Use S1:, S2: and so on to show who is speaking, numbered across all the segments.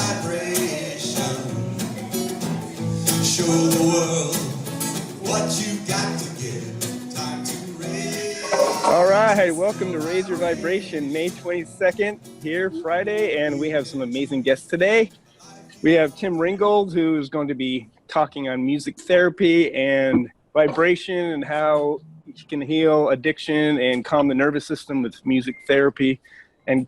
S1: vibration. Show the world what you got to give. Time to raise.
S2: All right, welcome to Raise Your Vibration, May 22nd, here Friday, and we have some amazing guests today. We have Tim Ringgold, who is going to be talking on music therapy and vibration and how you can heal addiction and calm the nervous system with music therapy. And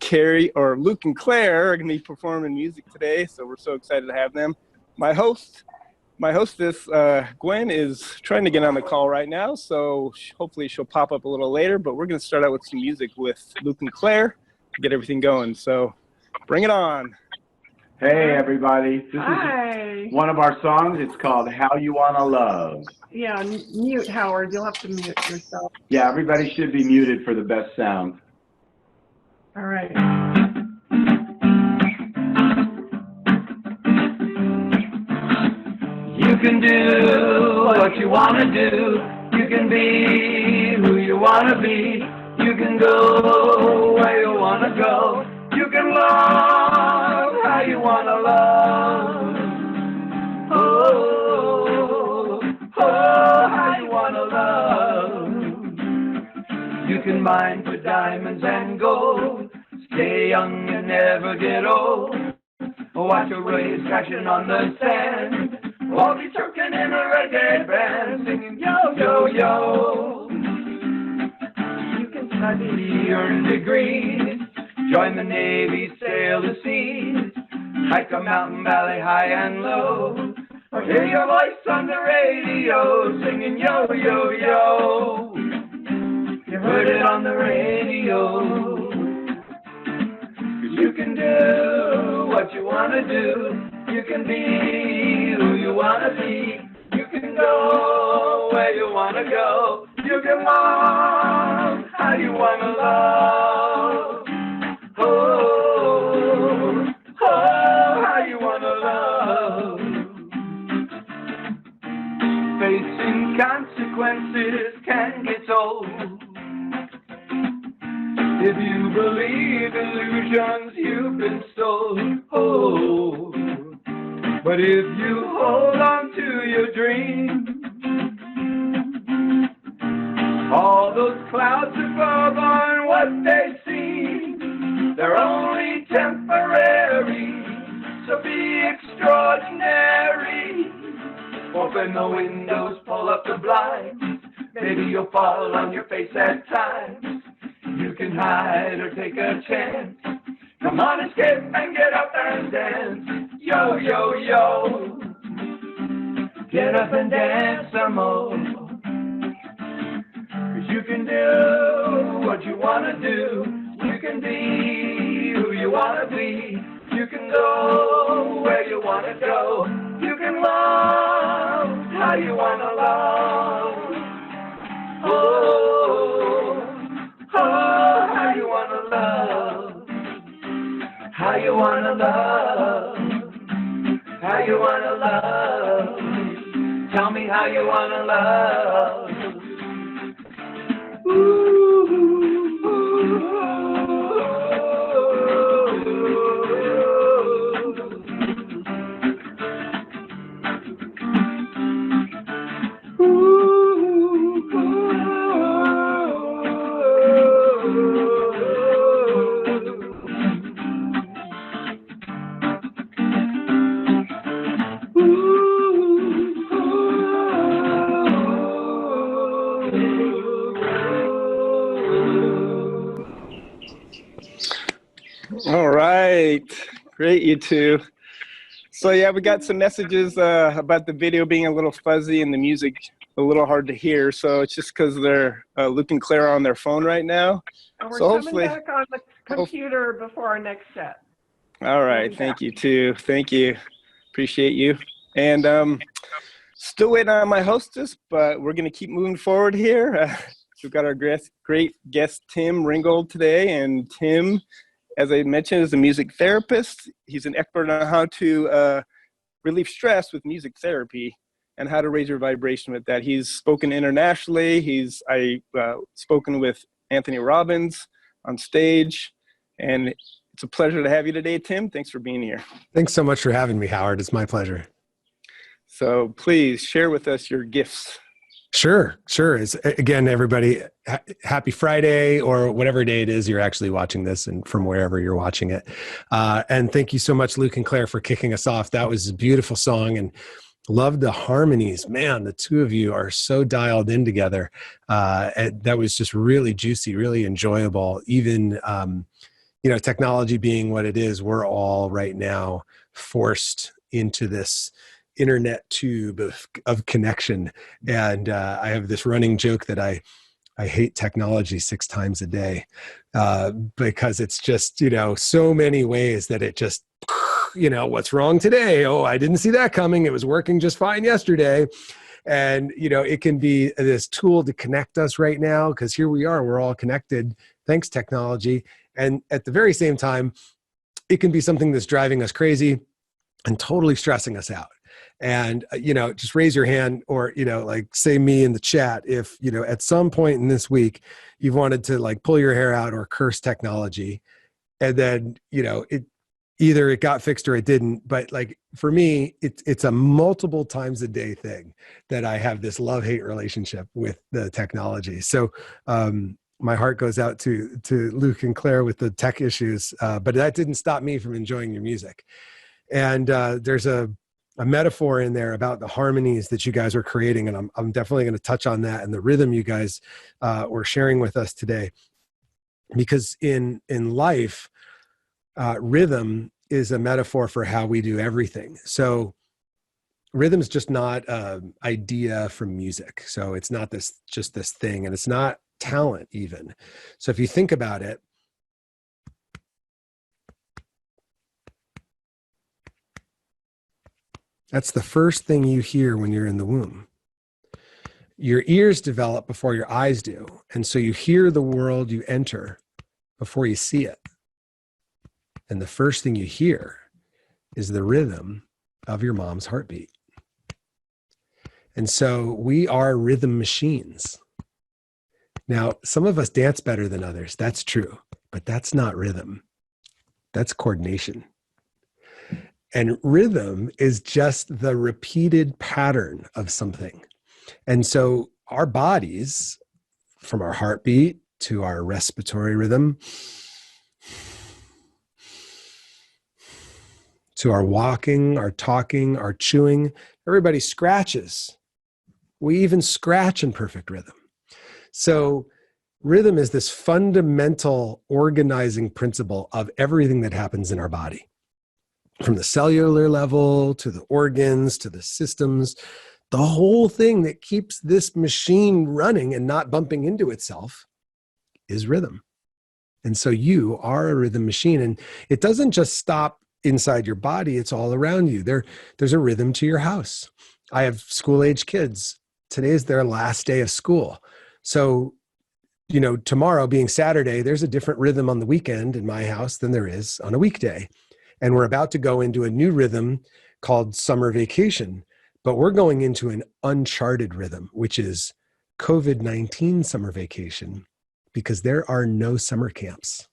S2: Luke and Claire are going to be performing music today, so we're so excited to have them. My hostess, Gwen, is trying to get on the call right now, so hopefully she'll pop up a little later, but we're going to start out with some music with Luke and Claire to get everything going, so bring it on.
S3: Hey, everybody. This is one of our songs. It's called How You Wanna Love.
S4: Yeah, mute, Howard. You'll have to mute yourself.
S3: Yeah, everybody should be muted for the best sound.
S4: All right.
S5: You can do what you want to do. You can be who you want to be. You can go where you want to go. You can love how you want to love. Oh, how you want to love. You can mine for diamonds and gold. Stay young and never get old. Watch the waves crashing on the sand. Or be choking in a reggae band, singing yo, yo, yo. You can study, earn degrees, join the Navy, sail the seas, hike a mountain valley high and low, or hear your voice on the radio, singing yo, yo, yo. You heard it on the radio. 'Cause you can do what you want to do. You can be who you want to be. You can go where you want to go. You can love how you want to love. Oh, how you want to love. Facing consequences can get old. If you believe illusions, you've been sold. Oh. But if you hold on to your dreams, all those clouds above aren't what they seem. They're only temporary, so be extraordinary. Open the windows, pull up the blinds. Maybe you'll fall on your face at times. You can hide or take a chance. Come on, escape and get up there and dance. Yo, yo, yo. Get up and dance some more. 'Cause you can do what you want to do. You can be who you want to be. You can go where you want to go. You can love how you want to love. Oh, how you want to love. How you wanna love, how you wanna love, tell me how you wanna love.
S2: All right, great, you two. So yeah, we got some messages about the video being a little fuzzy and the music a little hard to hear. So it's just because they're Luke and Claire on their phone right now.
S4: And we're
S2: so
S4: coming back on the computer before our next set.
S2: All right, thank you too. Thank you, appreciate you. And still waiting on my hostess, but we're gonna keep moving forward here. We've got our great guest Tim Ringgold today, and Tim, as I mentioned, is a music therapist. He's an expert on how to relieve stress with music therapy and how to raise your vibration with that. He's spoken internationally. I've spoken with Anthony Robbins on stage, and It's a pleasure to have you today, Tim. Thanks for being here.
S6: Thanks so much for having me, Howard. It's my pleasure.
S2: So please share with us your gifts.
S6: Sure. Again, everybody, happy Friday or whatever day it is you're actually watching this and from wherever you're watching it. And thank you so much, Luke and Claire, for kicking us off. That was a beautiful song and loved the harmonies. Man, the two of you are so dialed in together. And that was just really juicy, really enjoyable. Even, technology being what it is, we're all right now forced into this internet tube of connection. And I have this running joke that I hate technology 6 times a day because it's just, so many ways that it just, what's wrong today? Oh, I didn't see that coming. It was working just fine yesterday. And, it can be this tool to connect us right now because here we are, we're all connected, thanks technology. And at the very same time, it can be something that's driving us crazy and totally stressing us out. And, just raise your hand or, say me in the chat if, at some point in this week, you've wanted to pull your hair out or curse technology. And then, either it got fixed or it didn't. But for me, it's a multiple times a day thing that I have this love-hate relationship with the technology. So my heart goes out to Luke and Claire with the tech issues, but that didn't stop me from enjoying your music. And there's a metaphor in there about the harmonies that you guys are creating. And I'm definitely going to touch on that and the rhythm you guys were sharing with us today. Because in life, rhythm is a metaphor for how we do everything. So rhythm is just not an idea from music. So it's not just this thing, and it's not talent even. So if you think about it, that's the first thing you hear when you're in the womb. Your ears develop before your eyes do. And so you hear the world you enter before you see it. And the first thing you hear is the rhythm of your mom's heartbeat. And so we are rhythm machines. Now, some of us dance better than others. That's true. But that's not rhythm. That's coordination. And rhythm is just the repeated pattern of something. And so our bodies, from our heartbeat to our respiratory rhythm, to our walking, our talking, our chewing, everybody scratches. We even scratch in perfect rhythm. So rhythm is this fundamental organizing principle of everything that happens in our body. From the cellular level to the organs to the systems, the whole thing that keeps this machine running and not bumping into itself is rhythm. And so you are a rhythm machine. And it doesn't just stop inside your body, it's all around you. There's a rhythm to your house. I have school-age kids. Today is their last day of school. So, tomorrow being Saturday, there's a different rhythm on the weekend in my house than there is on a weekday. And we're about to go into a new rhythm called summer vacation, but we're going into an uncharted rhythm, which is COVID-19 summer vacation, because there are no summer camps.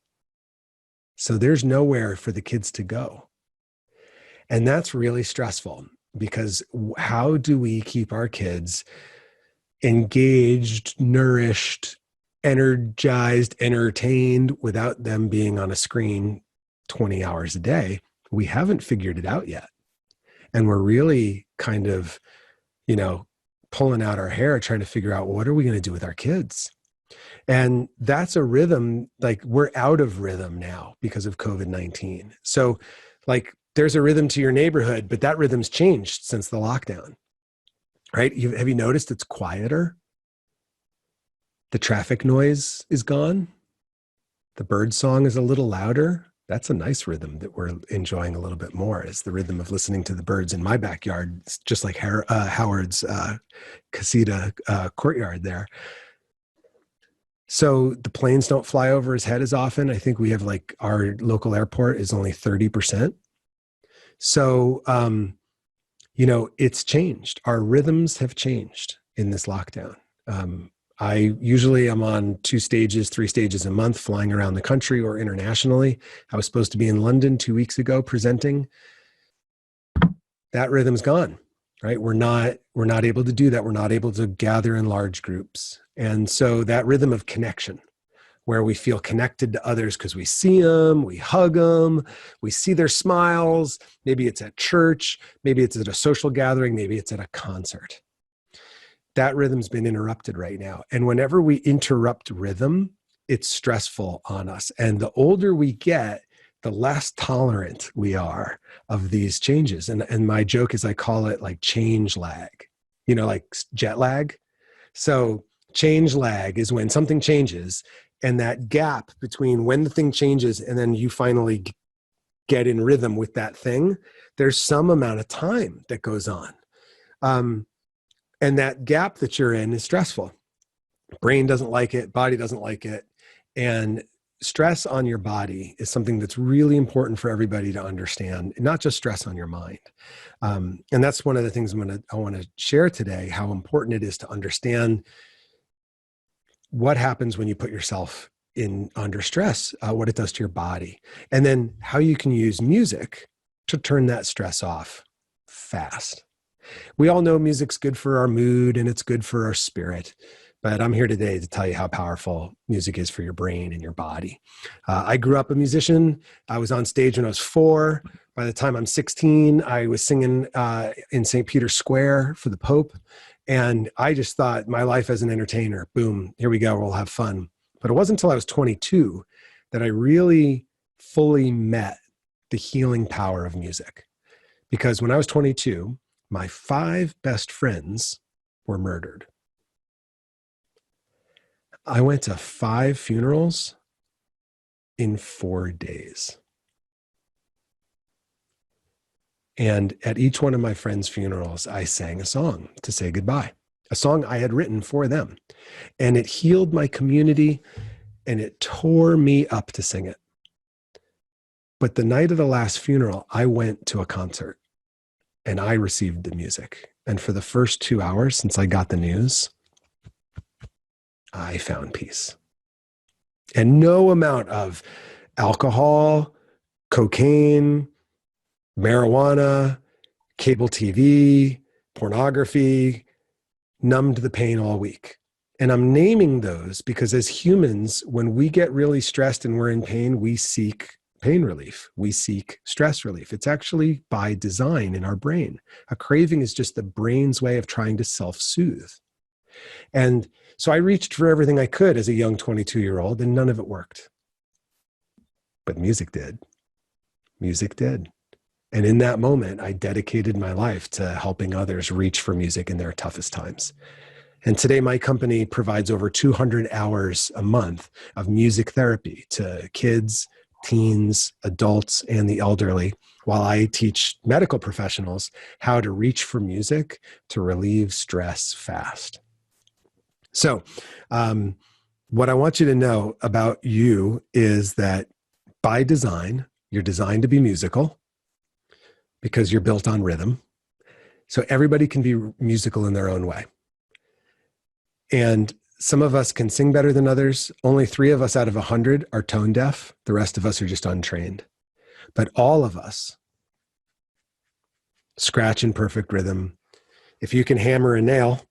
S6: So there's nowhere for the kids to go. And that's really stressful because how do we keep our kids engaged, nourished, energized, entertained without them being on a screen 20 hours a day? We haven't figured it out yet. And we're really kind of, pulling out our hair, trying to figure out what are we going to do with our kids? And that's a rhythm, we're out of rhythm now because of COVID-19. So there's a rhythm to your neighborhood, but that rhythm's changed since the lockdown, right? Have you noticed it's quieter? The traffic noise is gone. The bird song is a little louder. That's a nice rhythm that we're enjoying a little bit more, is the rhythm of listening to the birds in my backyard. It's just like Howard's casita courtyard there. So the planes don't fly over his head as often. I think we have our local airport is only 30%. So, it's changed. Our rhythms have changed in this lockdown. I usually am on 2 stages, 3 stages a month, flying around the country or internationally. I was supposed to be in London 2 weeks ago presenting. That rhythm's gone, right? We're not able to do that. We're not able to gather in large groups. And so that rhythm of connection, where we feel connected to others because we see them, we hug them, we see their smiles. Maybe it's at church, maybe it's at a social gathering, maybe it's at a concert. That rhythm's been interrupted right now. And whenever we interrupt rhythm, it's stressful on us. And the older we get, the less tolerant we are of these changes. And my joke is I call it like change lag, like jet lag. So change lag is when something changes, and that gap between when the thing changes and then you finally get in rhythm with that thing, there's some amount of time that goes on. And that gap that you're in is stressful. Brain doesn't like it, body doesn't like it. And stress on your body is something that's really important for everybody to understand, not just stress on your mind. And that's one of the things I want to share today, how important it is to understand what happens when you put yourself under stress, what it does to your body, and then how you can use music to turn that stress off fast. We all know music's good for our mood and it's good for our spirit, but I'm here today to tell you how powerful music is for your brain and your body. I grew up a musician. I was on stage when I was 4. By the time I'm 16, I was singing in St. Peter's Square for the Pope. And I just thought my life as an entertainer, boom, here we go, we'll have fun. But it wasn't until I was 22 that I really fully met the healing power of music. Because when I was 22, my 5 best friends were murdered. I went to 5 funerals in 4 days. And at each one of my friends' funerals, I sang a song to say goodbye, a song I had written for them. And it healed my community and it tore me up to sing it. But the night of the last funeral, I went to a concert and I received the music. And for the first 2 hours since I got the news, I found peace. And no amount of alcohol, cocaine, marijuana, cable TV, pornography numbed the pain all week. And I'm naming those because as humans, when we get really stressed and we're in pain, we seek pain relief. We seek stress relief. It's actually by design in our brain. A craving is just the brain's way of trying to self-soothe. And so I reached for everything I could as a young 22-year-old, and none of it worked. But music did. Music did. And in that moment, I dedicated my life to helping others reach for music in their toughest times. And today, my company provides over 200 hours a month of music therapy to kids, teens, adults, and the elderly, while I teach medical professionals how to reach for music to relieve stress fast. So what I want you to know about you is that by design, you're designed to be musical because you're built on rhythm. So everybody can be musical in their own way. And some of us can sing better than others. Only 3 of us out of 100 are tone deaf. The rest of us are just untrained. But all of us scratch in perfect rhythm. If you can hammer a nail,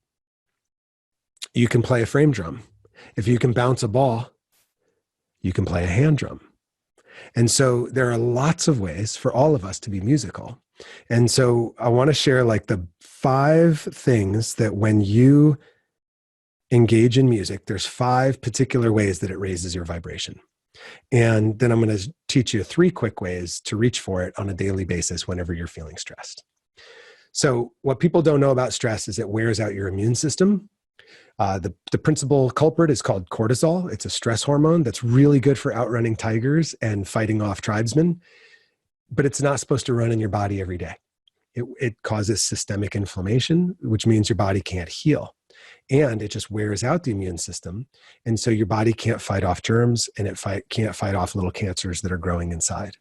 S6: you can play a frame drum. If you can bounce a ball, you can play a hand drum. And so there are lots of ways for all of us to be musical. And so I want to share like the 5 things that when you engage in music, there's 5 particular ways that it raises your vibration. And then I'm going to teach you 3 quick ways to reach for it on a daily basis whenever you're feeling stressed. So what people don't know about stress is it wears out your immune system. The principal culprit is called cortisol. It's a stress hormone that's really good for outrunning tigers and fighting off tribesmen, but it's not supposed to run in your body every day. It causes systemic inflammation, which means your body can't heal. And it just wears out the immune system. And so your body can't fight off germs and it can't fight off little cancers that are growing inside.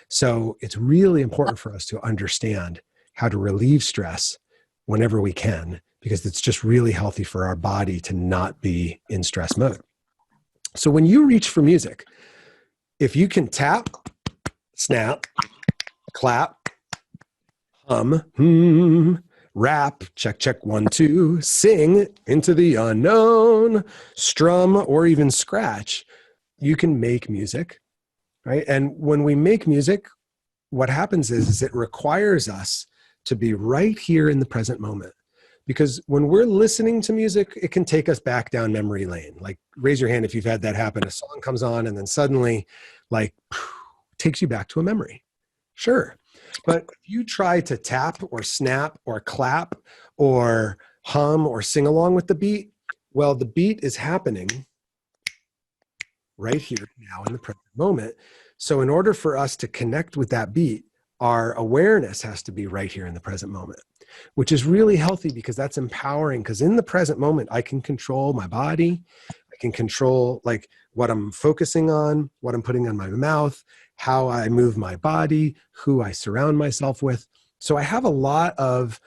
S6: So it's really important for us to understand how to relieve stress whenever we can because it's just really healthy for our body to not be in stress mode. So when you reach for music, if you can tap, snap, clap, hum, rap, check, check, 1, 2, sing into the unknown, strum, or even scratch, you can make music, right? And when we make music, what happens is it requires us to be right here in the present moment. Because when we're listening to music, it can take us back down memory lane. Like, raise your hand if you've had that happen. A song comes on and then suddenly, like, takes you back to a memory. Sure. But if you try to tap or snap or clap or hum or sing along with the beat, well, the beat is happening right here now in the present moment. So in order for us to connect with that beat, our awareness has to be right here in the present moment, which is really healthy because that's empowering. Because in the present moment, I can control my body. I can control like what I'm focusing on, what I'm putting on my mouth, how I move my body, who I surround myself with. So I have a lot of,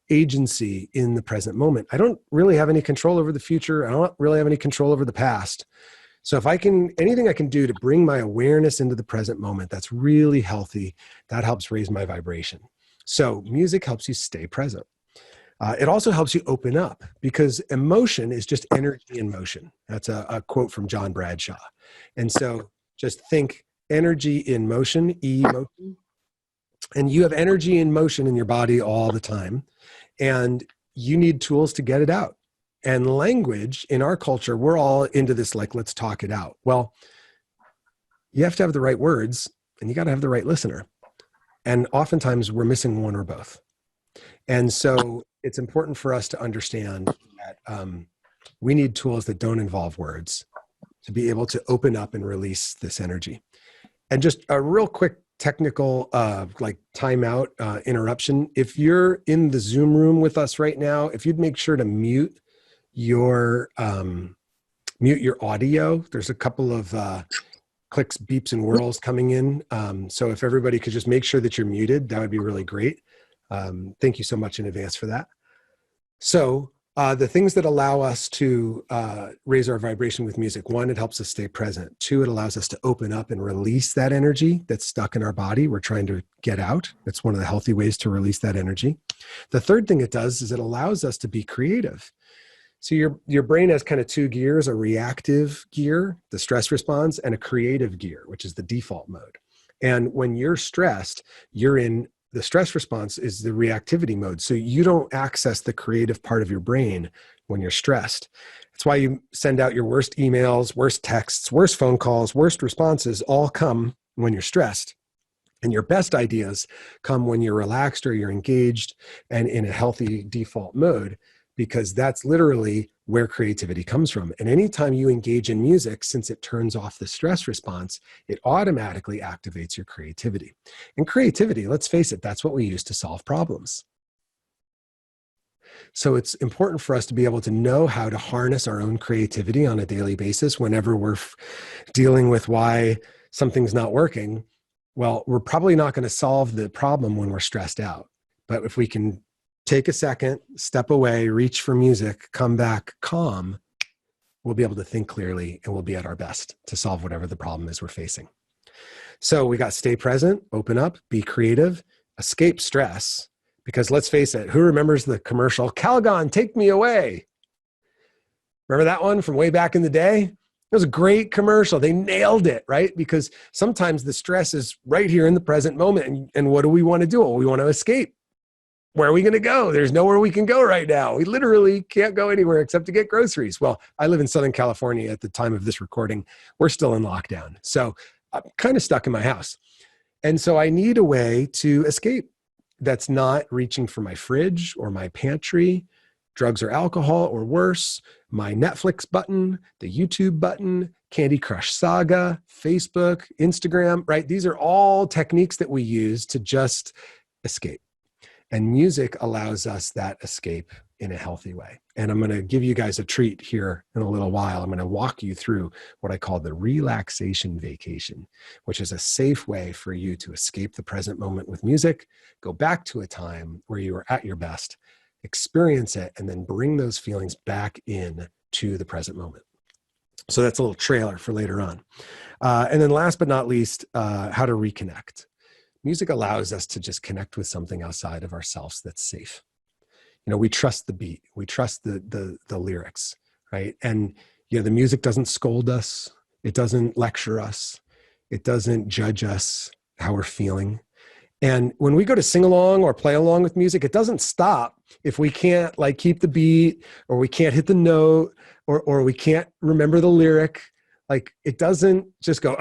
S6: agency in the present moment. I don't really have any control over the future. I don't really have any control over the past. So if anything I can do to bring my awareness into the present moment, that's really healthy. That helps raise my vibration. So music helps you stay present. It also helps you open up because emotion is just energy in motion. That's a quote from John Bradshaw. And so just think energy in motion, emotion. And you have energy in motion in your body all the time. And you need tools to get it out. And language in our culture, we're all into this, like, let's talk it out. Well, you have to have the right words and you got to have the right listener. And oftentimes we're missing one or both. And so it's important for us to understand that we need tools that don't involve words to be able to open up and release this energy. And just a real quick technical timeout interruption. If you're in the Zoom room with us right now, if you'd make sure to mute your audio. There's a couple of clicks, beeps, and whirls coming in. So if everybody could just make sure that you're muted, that would be really great. Thank you so much in advance for that. So the things that allow us to raise our vibration with music: 1, it helps us stay present. 2, it allows us to open up and release that energy that's stuck in our body. We're trying to get out. That's one of the healthy ways to release that energy. The third thing it does is it allows us to be creative. So your brain has kind of 2 gears: a reactive gear, the stress response, and a creative gear, which is the default mode. And when you're stressed, the stress response is the reactivity mode. So you don't access the creative part of your brain when you're stressed. That's why you send out your worst emails, worst texts, worst phone calls, worst responses all come when you're stressed. And your best ideas come when you're relaxed or you're engaged and in a healthy default mode, because that's literally where creativity comes from. And anytime you engage in music, since it turns off the stress response, it automatically activates your creativity. And creativity, let's face it, that's what we use to solve problems. So it's important for us to be able to know how to harness our own creativity on a daily basis whenever we're dealing with why something's not working. Well, we're probably not going to solve the problem when we're stressed out. But if we can take a second, step away, reach for music, come back calm, we'll be able to think clearly and we'll be at our best to solve whatever the problem is we're facing. So we got stay present, open up, be creative, escape stress. Because let's face it, who remembers the commercial, Calgon, take me away? Remember that one from way back in the day? It was a great commercial. They nailed it, right? Because sometimes the stress is right here in the present moment. And what do we want to do? Well, we want to escape. Where are we going to go? There's nowhere we can go right now. We literally can't go anywhere except to get groceries. Well, I live in Southern California at the time of this recording. We're still in lockdown. So I'm kind of stuck in my house. And so I need a way to escape that's not reaching for my fridge or my pantry, drugs or alcohol, or worse, my Netflix button, the YouTube button, Candy Crush Saga, Facebook, Instagram, right? These are all techniques that we use to just escape. And music allows us that escape in a healthy way. And I'm going to give you guys a treat here in a little while. I'm going to walk you through what I call the relaxation vacation, which is a safe way for you to escape the present moment with music, go back to a time where you were at your best, experience it, and then bring those feelings back in to the present moment. So that's a little trailer for later on. And then last but not least, how to reconnect. Music allows us to just connect with something outside of ourselves that's safe. We trust the beat, we trust the lyrics, right? And the music doesn't scold us, it doesn't lecture us, it doesn't judge us how we're feeling. And when we go to sing along or play along with music, it doesn't stop if we can't keep the beat, or we can't hit the note, or we can't remember the lyric. It doesn't just go,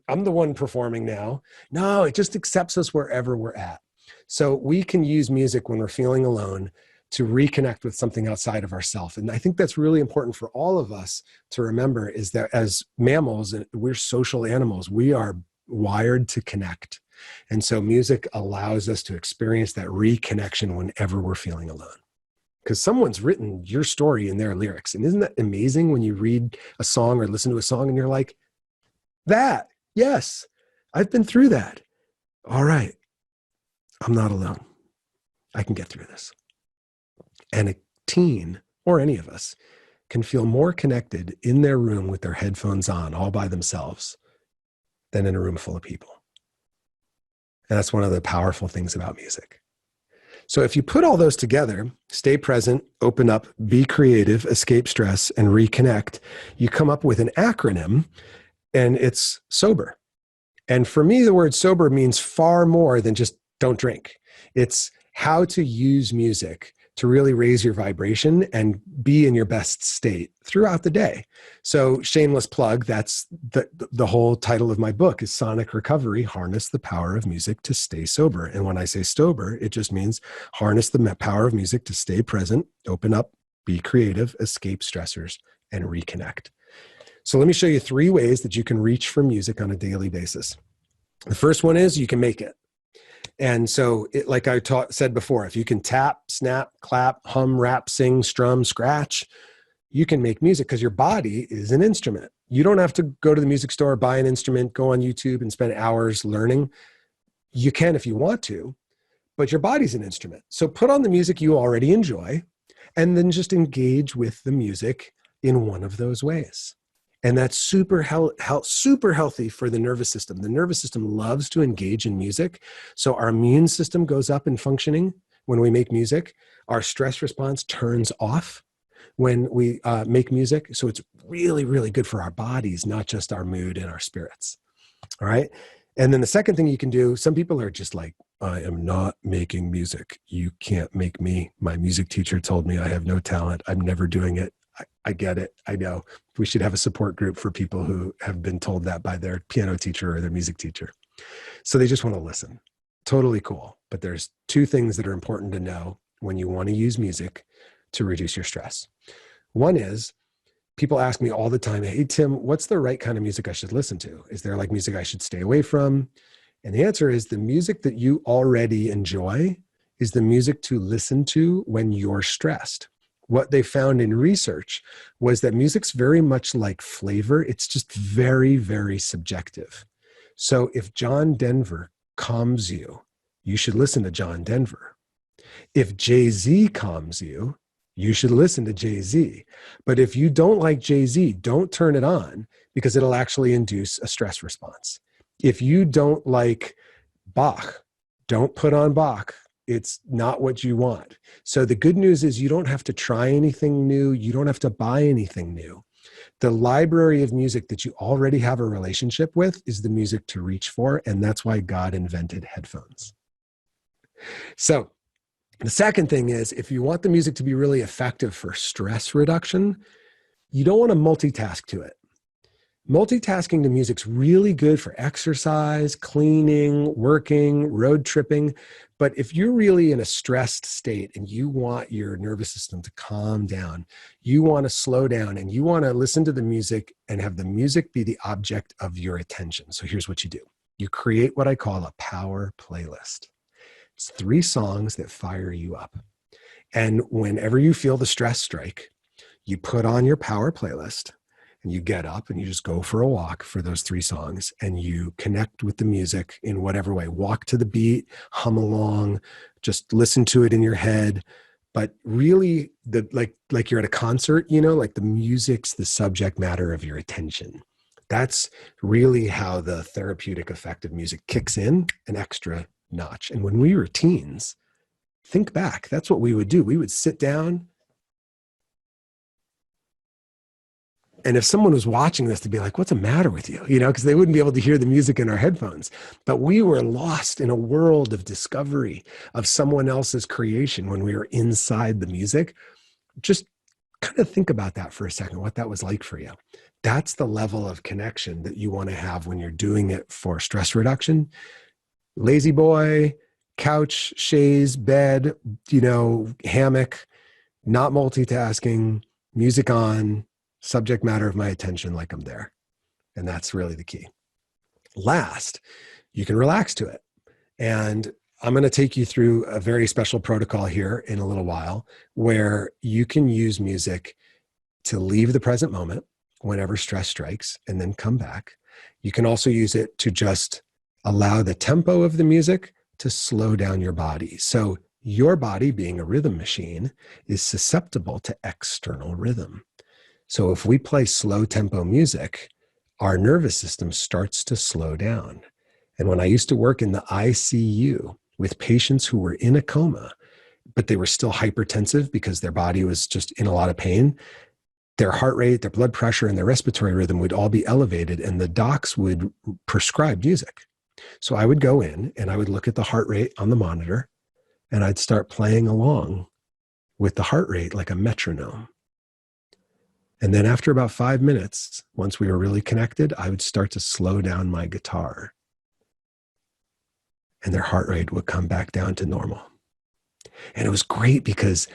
S6: I'm the one performing now. No, it just accepts us wherever we're at. So we can use music when we're feeling alone to reconnect with something outside of ourselves. And I think that's really important for all of us to remember, is that as mammals, we're social animals. We are wired to connect. And so music allows us to experience that reconnection whenever we're feeling alone. Because someone's written your story in their lyrics. And isn't that amazing when you read a song or listen to a song and you're like, that, yes, I've been through that. All right, I'm not alone. I can get through this. And a teen, or any of us, can feel more connected in their room with their headphones on all by themselves than in a room full of people. And that's one of the powerful things about music. So if you put all those together, stay present, open up, be creative, escape stress, and reconnect, you come up with an acronym, and it's SOBER. And for me, the word sober means far more than just don't drink. It's how to use music to really raise your vibration and be in your best state throughout the day. So shameless plug, that's the whole title of my book is Sonic Recovery, Harness the Power of Music to Stay Sober. And when I say sober, it just means harness the power of music to stay present, open up, be creative, escape stressors, and reconnect. So let me show you 3 ways that you can reach for music on a daily basis. The first one is you can make it. And so, like I said before, if you can tap, snap, clap, hum, rap, sing, strum, scratch, you can make music because your body is an instrument. You don't have to go to the music store, buy an instrument, go on YouTube and spend hours learning. You can if you want to, but your body's an instrument. So put on the music you already enjoy, and then just engage with the music in one of those ways. And that's super healthy for the nervous system. The nervous system loves to engage in music. So our immune system goes up in functioning when we make music. Our stress response turns off when we make music. So it's really, really good for our bodies, not just our mood and our spirits. All right. And then the second thing you can do, some people are just like, I am not making music. You can't make me. My music teacher told me I have no talent. I'm never doing it. I get it. I know. We should have a support group for people who have been told that by their piano teacher or their music teacher. So they just want to listen. Totally cool. But there's 2 things that are important to know when you want to use music to reduce your stress. One is, people ask me all the time, hey, Tim, what's the right kind of music I should listen to? Is there music I should stay away from? And the answer is the music that you already enjoy is the music to listen to when you're stressed. What they found in research was that music's very much like flavor. It's just very, very subjective. So if John Denver calms you, you should listen to John Denver. If Jay-Z calms you, you should listen to Jay-Z. But if you don't like Jay-Z, don't turn it on because it'll actually induce a stress response. If you don't like Bach, don't put on Bach. It's not what you want. So the good news is you don't have to try anything new. You don't have to buy anything new. The library of music that you already have a relationship with is the music to reach for. And that's why God invented headphones. So the second thing is, if you want the music to be really effective for stress reduction, you don't want to multitask to it. Multitasking to music's really good for exercise, cleaning, working, road tripping. But if you're really in a stressed state and you want your nervous system to calm down, you want to slow down and you want to listen to the music and have the music be the object of your attention. So here's what you do. You create what I call a power playlist. It's 3 songs that fire you up. And whenever you feel the stress strike, you put on your power playlist. And you get up and you just go for a walk for those 3 songs and you connect with the music in whatever way. Walk to the beat, hum along, just listen to it in your head, but really like you're at a concert, you know, like the music's the subject matter of your attention. That's really how the therapeutic effect of music kicks in an extra notch. And when we were teens, think back, that's what we would do. We would sit down, and if someone was watching this, to be like, what's the matter with you? You know, because they wouldn't be able to hear the music in our headphones. But we were lost in a world of discovery of someone else's creation when we were inside the music. Just kind of think about that for a second, what that was like for you. That's the level of connection that you want to have when you're doing it for stress reduction. Lazy boy, couch, chaise, bed, you know, hammock, not multitasking, music on, subject matter of my attention, like I'm there. And that's really the key. Last, you can relax to it. And I'm going to take you through a very special protocol here in a little while where you can use music to leave the present moment whenever stress strikes and then come back. You can also use it to just allow the tempo of the music to slow down your body. So your body, being a rhythm machine, is susceptible to external rhythm. So if we play slow tempo music, our nervous system starts to slow down. And when I used to work in the ICU with patients who were in a coma, but they were still hypertensive because their body was just in a lot of pain, their heart rate, their blood pressure, and their respiratory rhythm would all be elevated, and the docs would prescribe music. So I would go in and I would look at the heart rate on the monitor, and I'd start playing along with the heart rate like a metronome. And then after about 5 minutes, once we were really connected, I would start to slow down my guitar. And their heart rate would come back down to normal. And it was great because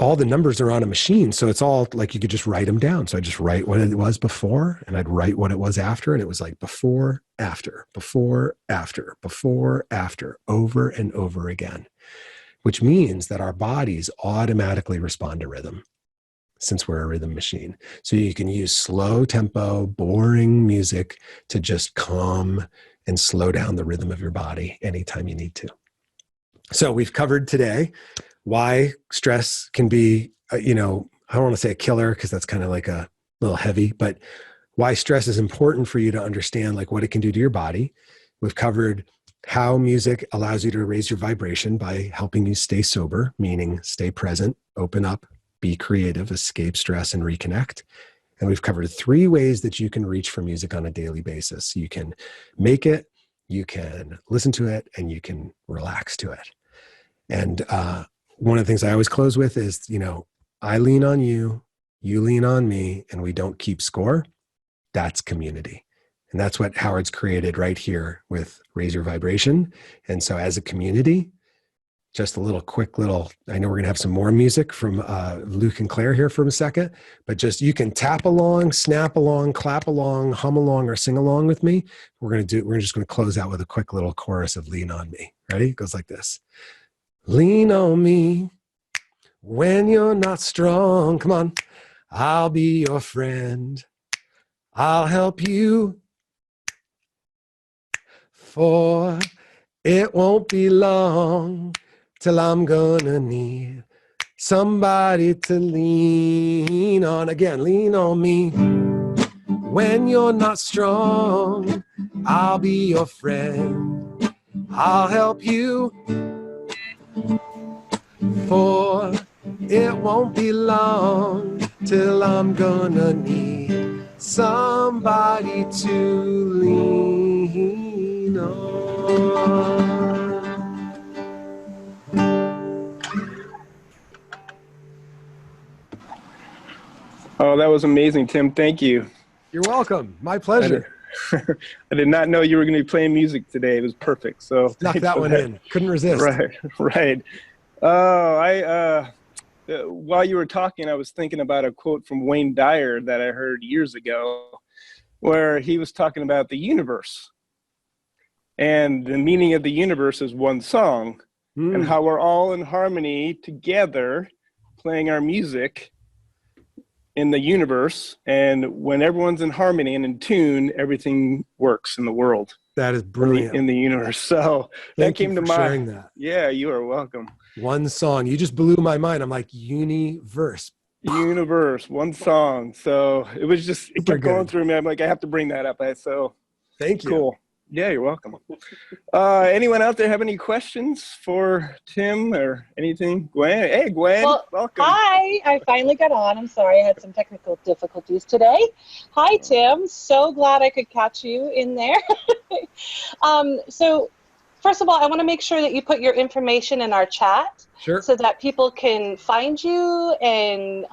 S6: all the numbers are on a machine. So it's all like you could just write them down. So I just write what it was before, and I'd write what it was after. And it was like before, after, before, after, before, after, over and over again, which means that our bodies automatically respond to rhythm, since we're a rhythm machine. So you can use slow tempo, boring music to just calm and slow down the rhythm of your body anytime you need to. So we've covered today why stress can be, you know, I don't want to say a killer because that's kind of like a little heavy, but why stress is important for you to understand, like what it can do to your body. We've covered how music allows you to raise your vibration by helping you stay sober, meaning stay present, open up, be creative, escape stress, and reconnect. And we've covered 3 ways that you can reach for music on a daily basis. You can make it, you can listen to it, and you can relax to it. And one of the things I always close with is, you know, I lean on you, you lean on me, and we don't keep score. That's community. And that's what Howard's created right here with Raise Your Vibration. And so as a community, just a little quick little, I know we're going to have some more music from Luke and Claire here for a second, but just you can tap along, snap along, clap along, hum along, or sing along with me. We're just going to close out with a quick little chorus of Lean On Me. Ready? It goes like this. Lean on me when you're not strong. Come on. I'll be your friend. I'll help you. For it won't be long till I'm gonna need somebody to lean on. Again, lean on me when you're not strong. I'll be your friend. I'll help you. For it won't be long till I'm gonna need somebody to lean on.
S2: Oh, that was amazing, Tim. Thank you.
S6: You're welcome. My pleasure.
S2: I did not know you were going to be playing music today. It was perfect. So
S6: Snuck that one in. Couldn't resist.
S2: Right. While you were talking, I was thinking about a quote from Wayne Dyer that I heard years ago, where he was talking about the universe. And the meaning of the universe is one song, and how we're all in harmony together playing our music in the universe. And when everyone's in harmony and in tune, everything works in the world.
S6: That is brilliant.
S2: In the universe. So
S6: Thank
S2: that came
S6: you
S2: to
S6: for
S2: mind.
S6: sharing that.
S2: Yeah, you are welcome.
S6: One song. You just blew my mind. I'm like, universe.
S2: Universe, one song. So it was just, it
S6: Super
S2: kept going
S6: good.
S2: through me. I'm like, I have to bring that up. So
S6: Thank you.
S2: cool. Yeah, you're welcome. Anyone out there have any questions for Tim or anything? Gwen? Hey, Gwen,
S7: Well,
S2: welcome.
S7: hi, I finally got on. I'm sorry, I had some technical difficulties today. Hi, Tim. So glad I could catch you in there. So first of all, I want to make sure that you put your information in our chat.
S6: Sure.
S7: So that people can find you and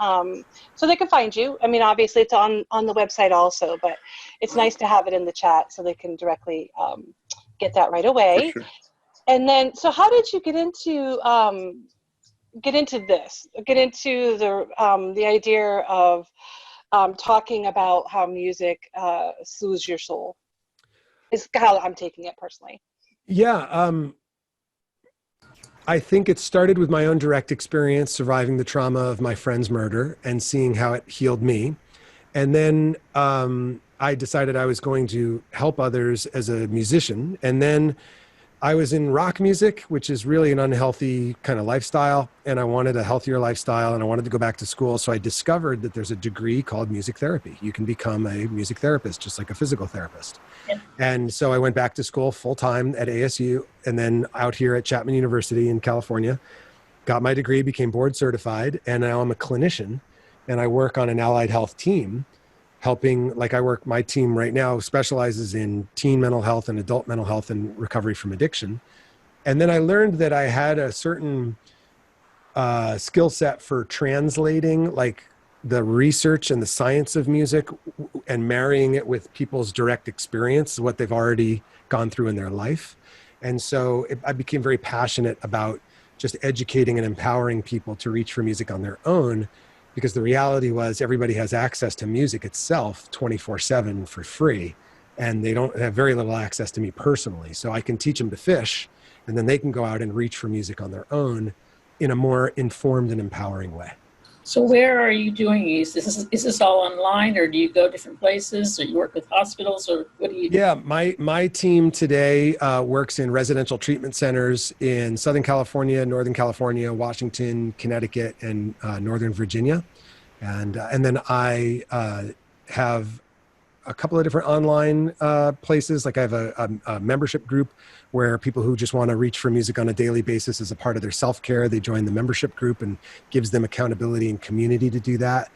S7: so they can find you. I mean, obviously it's on the website also, but it's nice to have it in the chat so they can directly get that right away.
S2: For sure.
S7: And then, so how did you get into this? Get into the idea of talking about how music soothes your soul? Is how I'm taking it personally.
S6: Yeah. I think it started with my own direct experience surviving the trauma of my friend's murder and seeing how it healed me. And then I decided I was going to help others as a musician. And then I was in rock music, which is really an unhealthy kind of lifestyle. And I wanted a healthier lifestyle and I wanted to go back to school. So I discovered that there's a degree called music therapy. You can become a music therapist, just like a physical therapist. Yeah. And so I went back to school full time at ASU and then out here at Chapman University in California, got my degree, became board certified. And now I'm a clinician and I work on an allied health team helping, like my team right now specializes in teen mental health and adult mental health and recovery from addiction. And then I learned that I had a certain skill set for translating like the research and the science of music and marrying it with people's direct experience, what they've already gone through in their life. And so I became very passionate about just educating and empowering people to reach for music on their own, because the reality was everybody has access to music itself 24/7 for free, and they don't have very little access to me personally. So I can teach them to fish, and then they can go out and reach for music on their own in a more informed and empowering way.
S8: So where are you doing these? Is this all online, or do you go different places, or you work with hospitals, or what do you do?
S6: Yeah, my team today works in residential treatment centers in Southern California, Northern California, Washington, Connecticut, and Northern Virginia. And then I have a couple of different online places. Like I have a membership group where people who just want to reach for music on a daily basis as a part of their self-care, they join the membership group and gives them accountability and community to do that.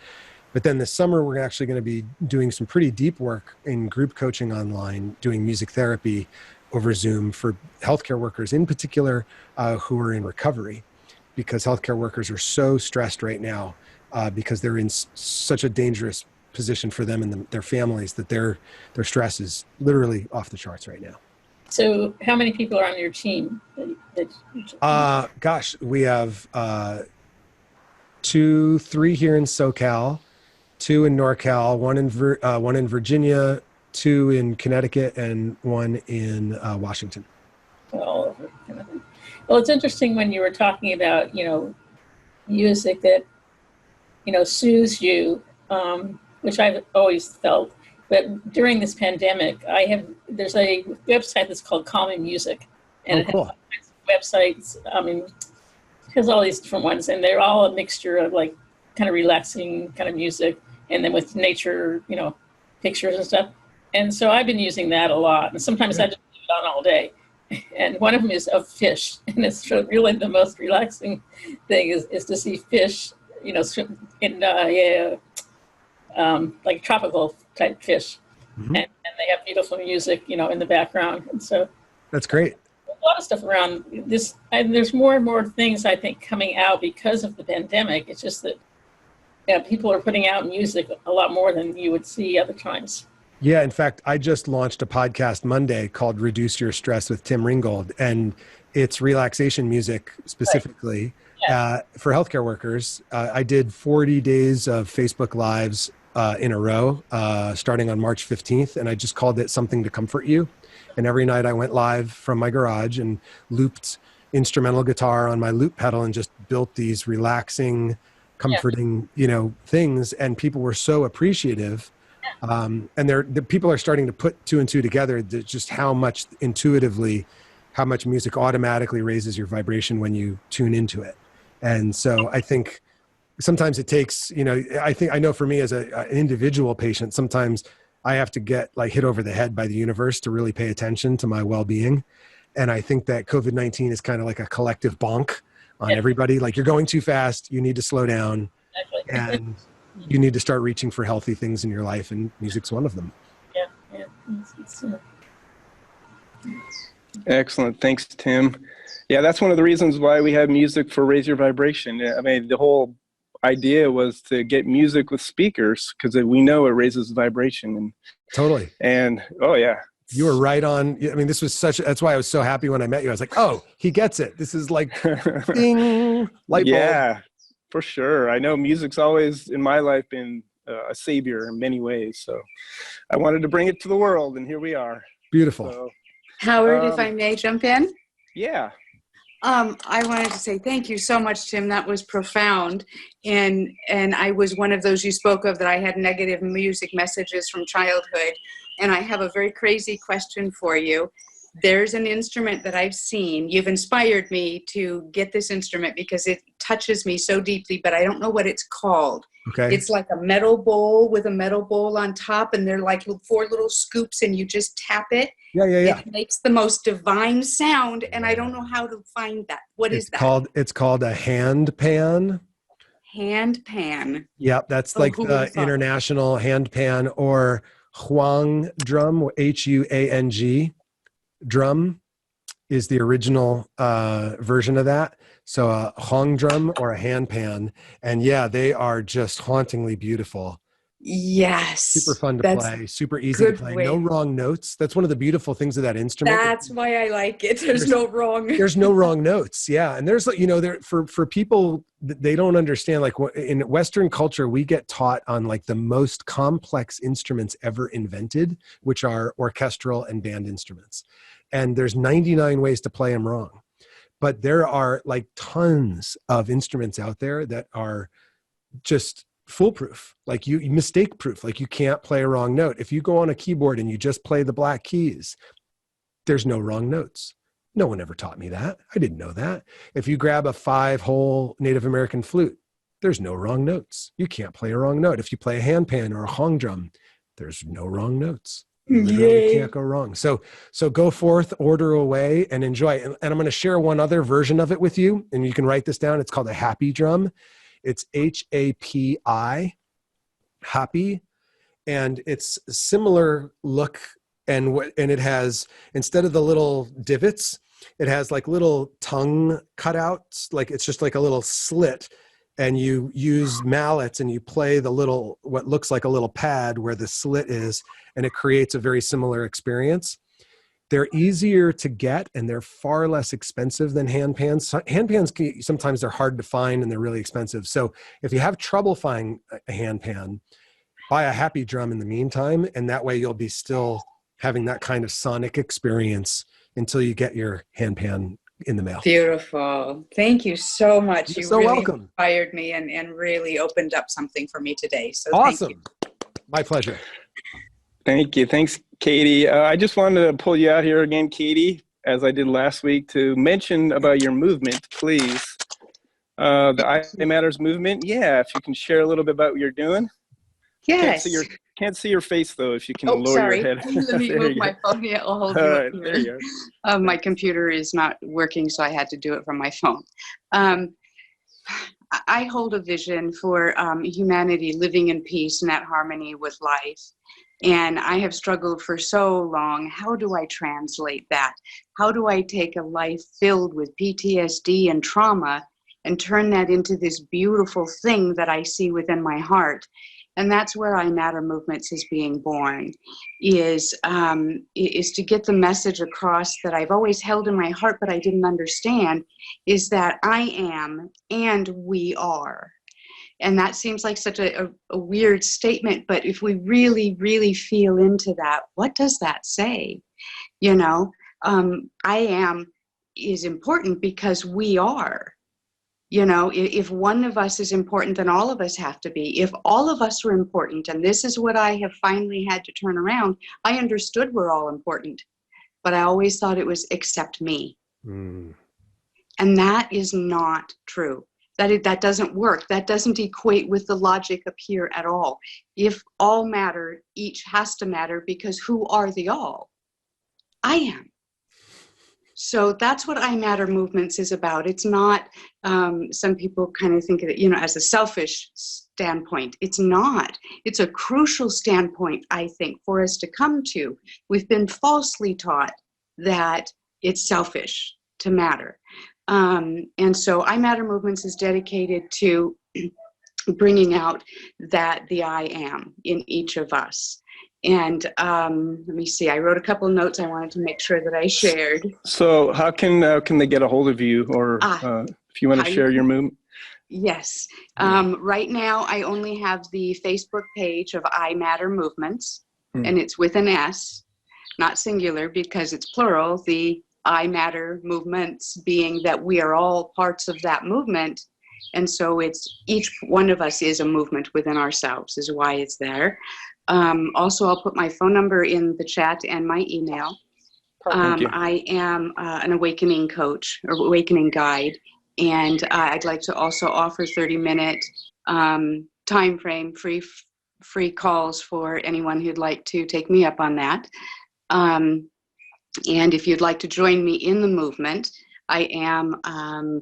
S6: But then this summer, we're actually going to be doing some pretty deep work in group coaching online, doing music therapy over Zoom for healthcare workers in particular who are in recovery, because healthcare workers are so stressed right now because they're in such a dangerous position for them and their families that their stress is literally off the charts right now.
S8: So how many people are on your team?
S6: Gosh, we have 3 here in SoCal, 2 in NorCal, one in Virginia, 2 in Connecticut, and 1 in Washington.
S8: Well, it's interesting when you were talking about, music that, soothes you, which I've always felt. But during this pandemic, there's a website that's called Calming Music. And it has all kinds of websites. It has all these different ones, and they're all a mixture of like kind of relaxing kind of music, and then with nature, pictures and stuff. And so I've been using that a lot. And sometimes I just leave it on all day. And one of them is of fish. And it's really the most relaxing thing is to see fish, in like tropical type fish. Mm-hmm. And they have beautiful music, in the background. And so
S6: that's great.
S8: A lot of stuff around this, and there's more and more things I think coming out because of the pandemic. It's just that people are putting out music a lot more than you would see other times.
S6: Yeah, in fact, I just launched a podcast Monday called Reduce Your Stress with Tim Ringgold, and it's relaxation music specifically for healthcare workers. I did 40 days of Facebook Lives in a row, starting on March 15th, and I just called it Something to Comfort You. And every night I went live from my garage and looped instrumental guitar on my loop pedal and just built these relaxing, comforting, things. And people were so appreciative. And the people are starting to put 2 and 2 together, just how much intuitively how much music automatically raises your vibration when you tune into it. And so I think sometimes it takes, I know for me as an individual patient, sometimes I have to get like hit over the head by the universe to really pay attention to my well-being. And I think that COVID-19 is kind of like a collective bonk on everybody. Like, you're going too fast. You need to slow down.
S8: Exactly.
S6: And you need to start reaching for healthy things in your life. And music's one of them.
S8: Yeah.
S2: Excellent. Thanks, Tim. Yeah, that's one of the reasons why we have music for Raise Your Vibration. I mean, the whole idea was to get music with speakers because we know it raises vibration. And
S6: totally.
S2: And oh yeah,
S6: you were right on. I mean, this was that's why I was so happy when I met you. I was like, oh, he gets it. This is like ding, light bulb.
S2: Yeah, for sure. I know music's always in my life been a savior in many ways. So I wanted to bring it to the world, and here we are.
S6: Beautiful.
S2: So,
S9: Howard, if I may jump in?
S2: Yeah.
S9: I wanted to say thank you so much, Tim. That was profound. And I was one of those you spoke of that I had negative music messages from childhood. And I have a very crazy question for you. There's an instrument that I've seen. You've inspired me to get this instrument because it touches me so deeply, but I don't know what it's called.
S6: Okay.
S9: It's like a metal bowl with a metal bowl on top, and they're like 4 little scoops, and you just tap it.
S6: Yeah.
S9: It makes the most divine sound, and I don't know how to find that. What is that?
S6: It's called a hand pan.
S9: Hand pan.
S6: Yep, that's like the international hand pan, or Huang drum, Huang drum is the original version of that. So a Huang drum or a hand pan. And yeah, they are just hauntingly beautiful.
S9: Yes.
S6: Super fun to play, super easy to play. No wrong notes. That's one of the beautiful things of that instrument.
S9: That's why I like it. There's no wrong.
S6: There's no wrong notes. Yeah. And there's, there for people, they don't understand, like in Western culture, we get taught on like the most complex instruments ever invented, which are orchestral and band instruments. And there's 99 ways to play them wrong. But there are like tons of instruments out there that are just foolproof, like you mistake proof, like you can't play a wrong note. If you go on a keyboard and you just play the black keys, there's no wrong notes. No one ever taught me that. I didn't know that. If you grab a 5-hole Native American flute, there's no wrong notes. You can't play a wrong note. If you play a hand pan or a Hong drum, there's no wrong notes. You literally can't go wrong. So go forth, order away, and enjoy. And I'm going to share one other version of it with you, and you can write this down. It's called a happy drum. It's HAPI, happy, and it's a similar look, and it has, instead of the little divots, it has like little tongue cutouts, like it's just like a little slit, and you use mallets and you play the little, what looks like a little pad where the slit is, and it creates a very similar experience. They're easier to get, and they're far less expensive than hand pans. Hand pans, sometimes they're hard to find and they're really expensive. So if you have trouble finding a hand pan, buy a happy drum in the meantime, and that way you'll be still having that kind of sonic experience until you get your hand pan in the mail.
S9: Beautiful. Thank you so much.
S6: You're so
S9: really
S6: welcome.
S9: Inspired me and really opened up something for me today. So
S6: awesome.
S9: Thank you.
S6: My pleasure.
S2: Thank you. Thanks, Katie. I just wanted to pull you out here again, Katie, as I did last week, to mention about your movement, please. The I Matters movement. Yeah, if you can share a little bit about what you're doing.
S9: Yes.
S2: Can't see your face, though, if you can lower
S9: sorry.
S2: your head.
S9: Let me move my phone. Yeah, I'll hold you up here.
S2: There you
S9: go. My computer is not working, so I had to do it from my phone. I hold a vision for humanity living in peace and at harmony with life. And I have struggled for so long. How do I translate that? How do I take a life filled with PTSD and trauma and turn that into this beautiful thing that I see within my heart? And that's where I Matter Movements is being born, is to get the message across that I've always held in my heart, but I didn't understand, is that I am and we are. And that seems like such a weird statement, but if we really, really feel into that, what does that say? I am is important because we are. If one of us is important, then all of us have to be. If all of us are important, and this is what I have finally had to turn around, I understood we're all important. but I always thought it was except me.
S6: Mm.
S9: And that is not true. That doesn't work. That doesn't equate with the logic up here at all. If all matter, each has to matter, because who are the all? I am. So that's what I Matter Movements is about. It's not, some people kind of think of it, as a selfish standpoint. It's not. It's a crucial standpoint, I think, for us to come to. We've been falsely taught that it's selfish to matter. And so I Matter Movements is dedicated to bringing out that the I am in each of us. And let me see, I wrote a couple of notes I wanted to make sure that I shared.
S2: So how can they get a hold of you, or if you want to share your movement?
S9: Yes. Right now, I only have the Facebook page of I Matter Movements, and it's with an S, not singular, because it's plural. The I Matter Movements being that we are all parts of that movement. And so it's each one of us is a movement within ourselves, is why it's there. Also, I'll put my phone number in the chat and my email. I am an awakening coach or awakening guide. And I'd like to also offer 30-minute time frame free calls for anyone who'd like to take me up on that. And if you'd like to join me in the movement, I am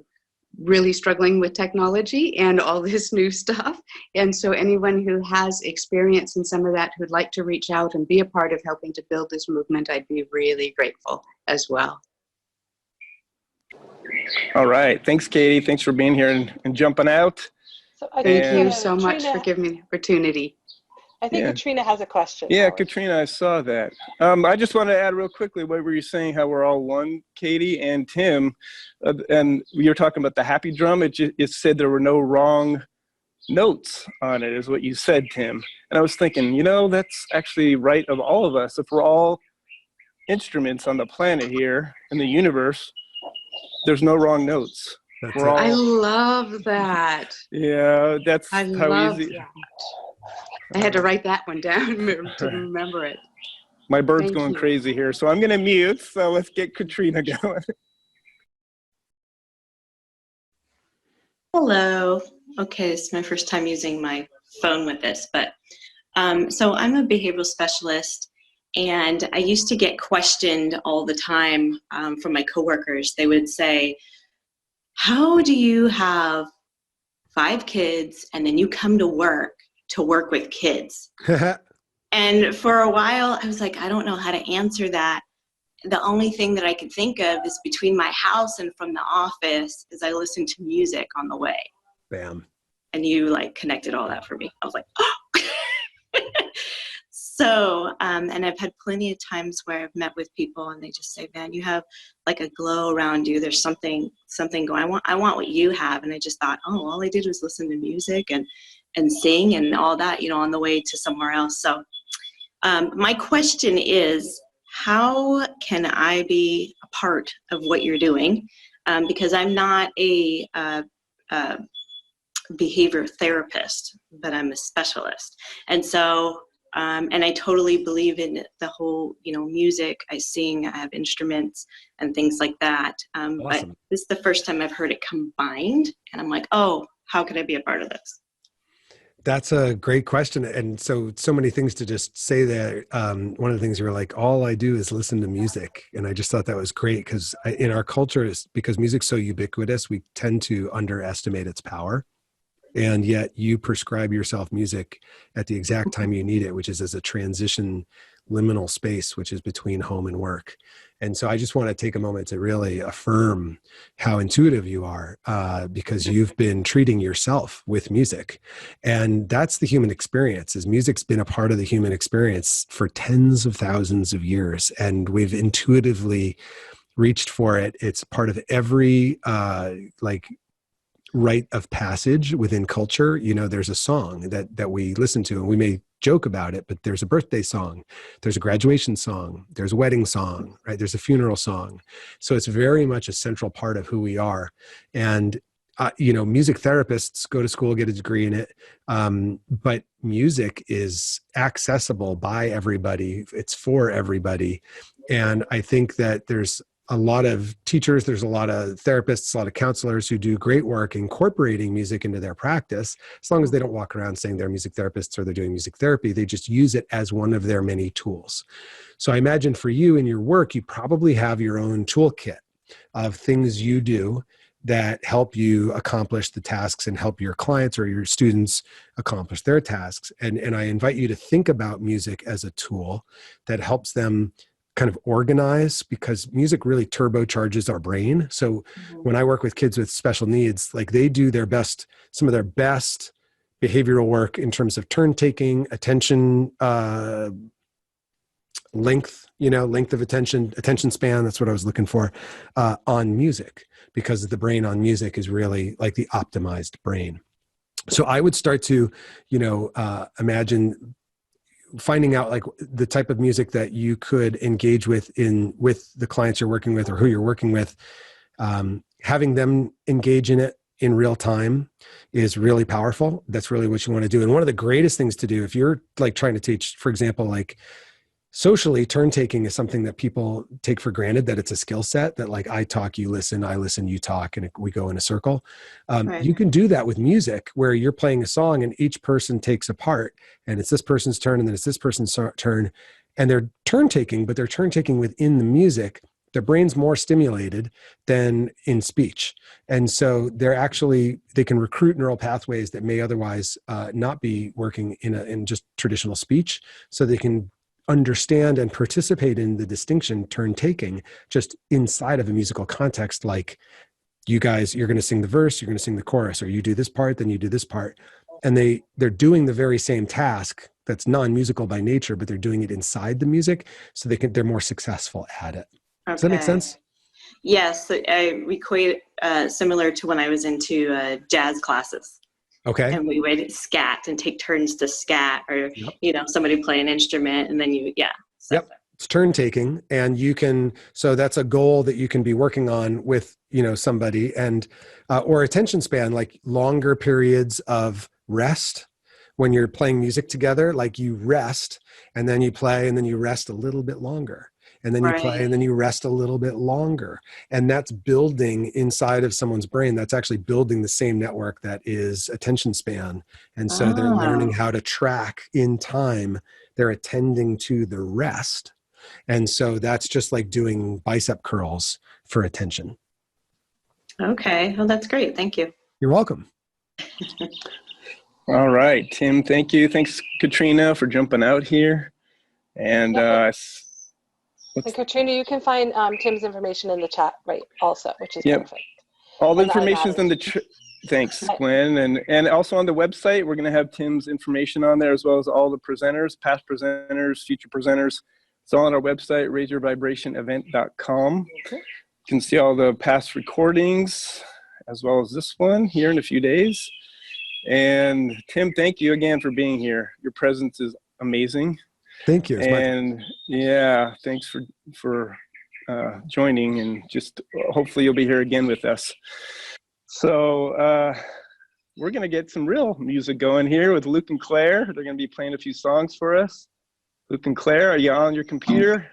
S9: really struggling with technology and all this new stuff. And so anyone who has experience in some of that, who'd like to reach out and be a part of helping to build this movement, I'd be really grateful as well.
S2: All right. Thanks, Katie. Thanks for being here and jumping out.
S7: So
S9: Thank you so much for giving me the opportunity.
S7: I think Katrina has a question.
S2: Yeah,
S7: Howard.
S2: Katrina, I saw that. I just want to add real quickly, what were you saying, how we're all one, Katie and Tim, and you were talking about the happy drum. It said there were no wrong notes on it, is what you said, Tim. And I was thinking, that's actually right of all of us. If we're all instruments on the planet here in the universe, there's no wrong notes.
S9: I love that.
S2: Yeah, that's
S9: I
S2: how
S9: love
S2: easy.
S9: that. I had to write that one down to remember it.
S2: My bird's going crazy here, so I'm going to mute. So let's get Katrina going.
S10: Hello. Okay, this is my first time using my phone with this, but so I'm a behavioral specialist, and I used to get questioned all the time from my coworkers. They would say, how do you have 5 kids and then you come to work with kids? And for a while, I was like, I don't know how to answer that. The only thing that I could think of is between my house and from the office is I listen to music on the way.
S6: Bam.
S10: And you connected all that for me. I was like, oh. So, and I've had plenty of times where I've met with people and they just say, man, you have a glow around you. There's something going. I want what you have. And I just thought, oh, all I did was listen to music and sing and all that, on the way to somewhere else. So my question is, how can I be a part of what you're doing? Because I'm not a behavior therapist, but I'm a specialist. And so, and I totally believe in the whole, music. I sing, I have instruments and things like that.
S6: Awesome.
S10: But this is the first time I've heard it combined. And I'm like, oh, how could I be a part of this?
S6: That's a great question. And so many things to just say there. One of the things you were like, all I do is listen to music. And I just thought that was great because in our culture, because music's so ubiquitous, we tend to underestimate its power. And yet you prescribe yourself music at the exact time you need it, which is as a transition liminal space, which is between home and work. And so I just want to take a moment to really affirm how intuitive you are, because you've been treating yourself with music. And that's the human experience. Is music's been a part of the human experience for tens of thousands of years. And we've intuitively reached for it. It's part of every rite of passage within culture. There's a song that we listen to, and we may joke about it, but there's a birthday song, there's a graduation song, there's a wedding song, right? There's a funeral song. So it's very much a central part of who we are. And music therapists go to school, get a degree in it. But music is accessible by everybody. It's for everybody. And I think that there's a lot of teachers, there's a lot of therapists, a lot of counselors who do great work incorporating music into their practice, as long as they don't walk around saying they're music therapists or they're doing music therapy. They just use it as one of their many tools. So I imagine for you in your work, you probably have your own toolkit of things you do that help you accomplish the tasks and help your clients or your students accomplish their tasks. And I invite you to think about music as a tool that helps them kind of organize, because music really turbocharges our brain. So when I work with kids with special needs, like they do their best, some of their best behavioral work in terms of turn taking, attention, length of attention span. That's what I was looking for, on music, because the brain on music is really like the optimized brain. So I would start to, imagine finding out like the type of music that you could engage with the clients you're working with or who you're working with, having them engage in it in real time is really powerful. That's really what you want to do. And one of the greatest things to do if you're like trying to teach, for example, like socially, turn taking is something that people take for granted, that it's a skill set, that like I talk, you listen, I listen, you talk, and we go in a circle.
S7: Right.
S6: You can do that with music, where you're playing a song and each person takes a part, and it's this person's turn and then it's this person's turn, and they're turn taking, but they're turn taking within the music. Their brain's more stimulated than in speech. And so they can recruit neural pathways that may otherwise not be working in just traditional speech. So they can understand and participate in the distinction turn taking just inside of a musical context. Like you guys, you're going to sing the verse, you're going to sing the chorus, or you do this part, then you do this part. And they're doing the very same task that's non-musical by nature, but they're doing it inside the music. So they're more successful at it.
S10: Okay.
S6: Does that make sense?
S10: Yes, I equate similar to when I was into jazz classes.
S6: Okay.
S10: And we would scat and take turns to scat, or somebody play an instrument, and then
S6: Yep. It's turn taking, and so that's a goal that you can be working on with, somebody, and, or attention span, like longer periods of rest when you're playing music together, like you rest and then you play and then you rest a little bit longer. And then you play and then you rest a little bit longer. And that's building inside of someone's brain. That's actually building the same network that is attention span. And so they're learning how to track in time. They're attending to the rest. And so that's just like doing bicep curls for attention.
S10: Okay. Well, that's great. Thank you.
S6: You're welcome.
S2: All right, Tim, thank you. Thanks, Katrina, for jumping out here. And
S7: and Katrina, you can find Tim's information in the chat, right, also, which is perfect.
S2: All the information is in the thanks, Gwen. And also on the website, we're going to have Tim's information on there, as well as all the presenters, past presenters, future presenters. It's all on our website, raiseyourvibrationevent.com. Okay. You can see all the past recordings, as well as this one here in a few days. And Tim, thank you again for being here. Your presence is amazing.
S6: Thank you.
S2: And thanks for joining, and just hopefully you'll be here again with us. So we're going to get some real music going here with Luke and Claire. They're going to be playing a few songs for us. Luke and Claire, are you on your computer?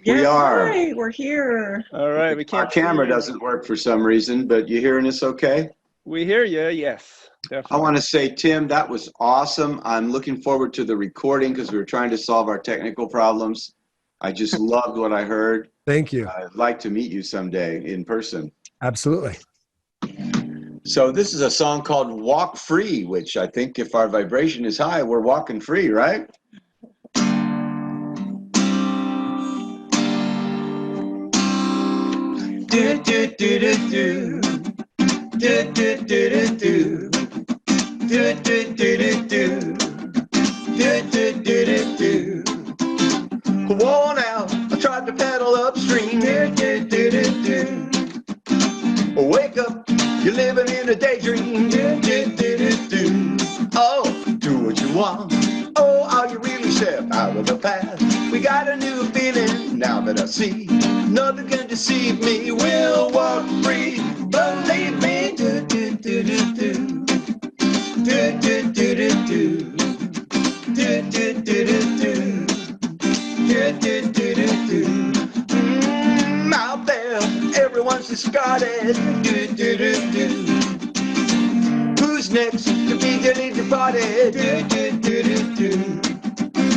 S11: Yes,
S3: We are.
S11: Hi, we're here.
S2: All right. We can't.
S3: Our camera doesn't work for some reason, but you hearing us okay?
S2: We hear you. Yes. Definitely.
S3: I want to say, Tim, that was awesome. I'm looking forward to the recording because we were trying to solve our technical problems. I just loved what I heard.
S6: Thank you.
S3: I'd like to meet you someday in person.
S6: Absolutely.
S3: So this is a song called Walk Free, which I think if our vibration is high, we're walking free, right? Do, do, do, do, do. Do, do, do, do, do. Do, do, do, do, do. Do, do, do, do, do. Worn out, I tried to pedal upstream. Do, do, do, do, do. Wake up, you're living in a daydream. Do, do, do, do, do. Oh, do what you want. Oh, are you really stepped out of the past? We got a new feeling now that I see. Nothing can deceive me. We'll walk free. Believe me. Do, do, discarded. Do, do, do, do. Who's next to be dearly departed? Do, do, do, do, do.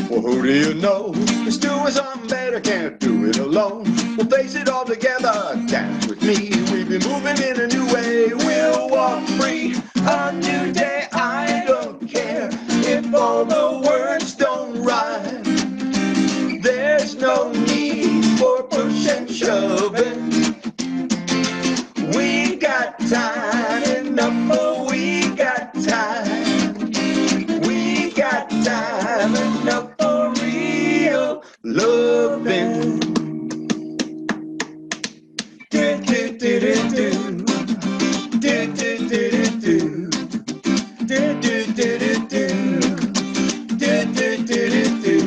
S3: Well, who do you know? Let's do something better, can't do it alone. We'll face it all together, dance with me. We've been moving in a new way, we'll walk free. A new day, I don't care if all the words don't rhyme. There's no need for push and shoving. We got time enough, oh, we got time. We got time enough for real loving. Do, do, do, do, do. Do, do, do, do, do. Do, do, do, do, do. Do, do, do, do, do.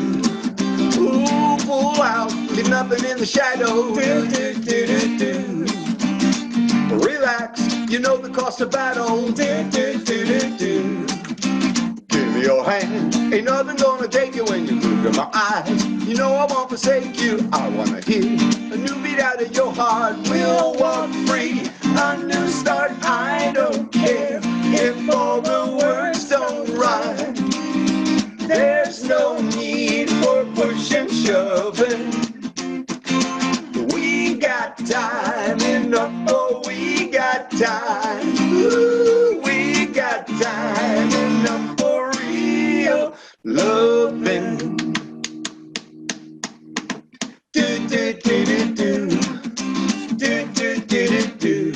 S3: Ooh, pull out, leave nothing in the shadow. Do, do, do, do, do. Relax, you know the cost of battle. Do, do, do, do, do. Give me your hand, ain't nothing gonna take you when you look in my eyes. You know I won't forsake you, I wanna hear a new beat out of your heart. We'll walk free, a new start, I don't care if all the words don't rhyme. There's no need for push and shoving. We got time enough, oh, we got time. Ooh, we got time enough for real loving. Do, do, do, do, do. Do, do, do, do, do.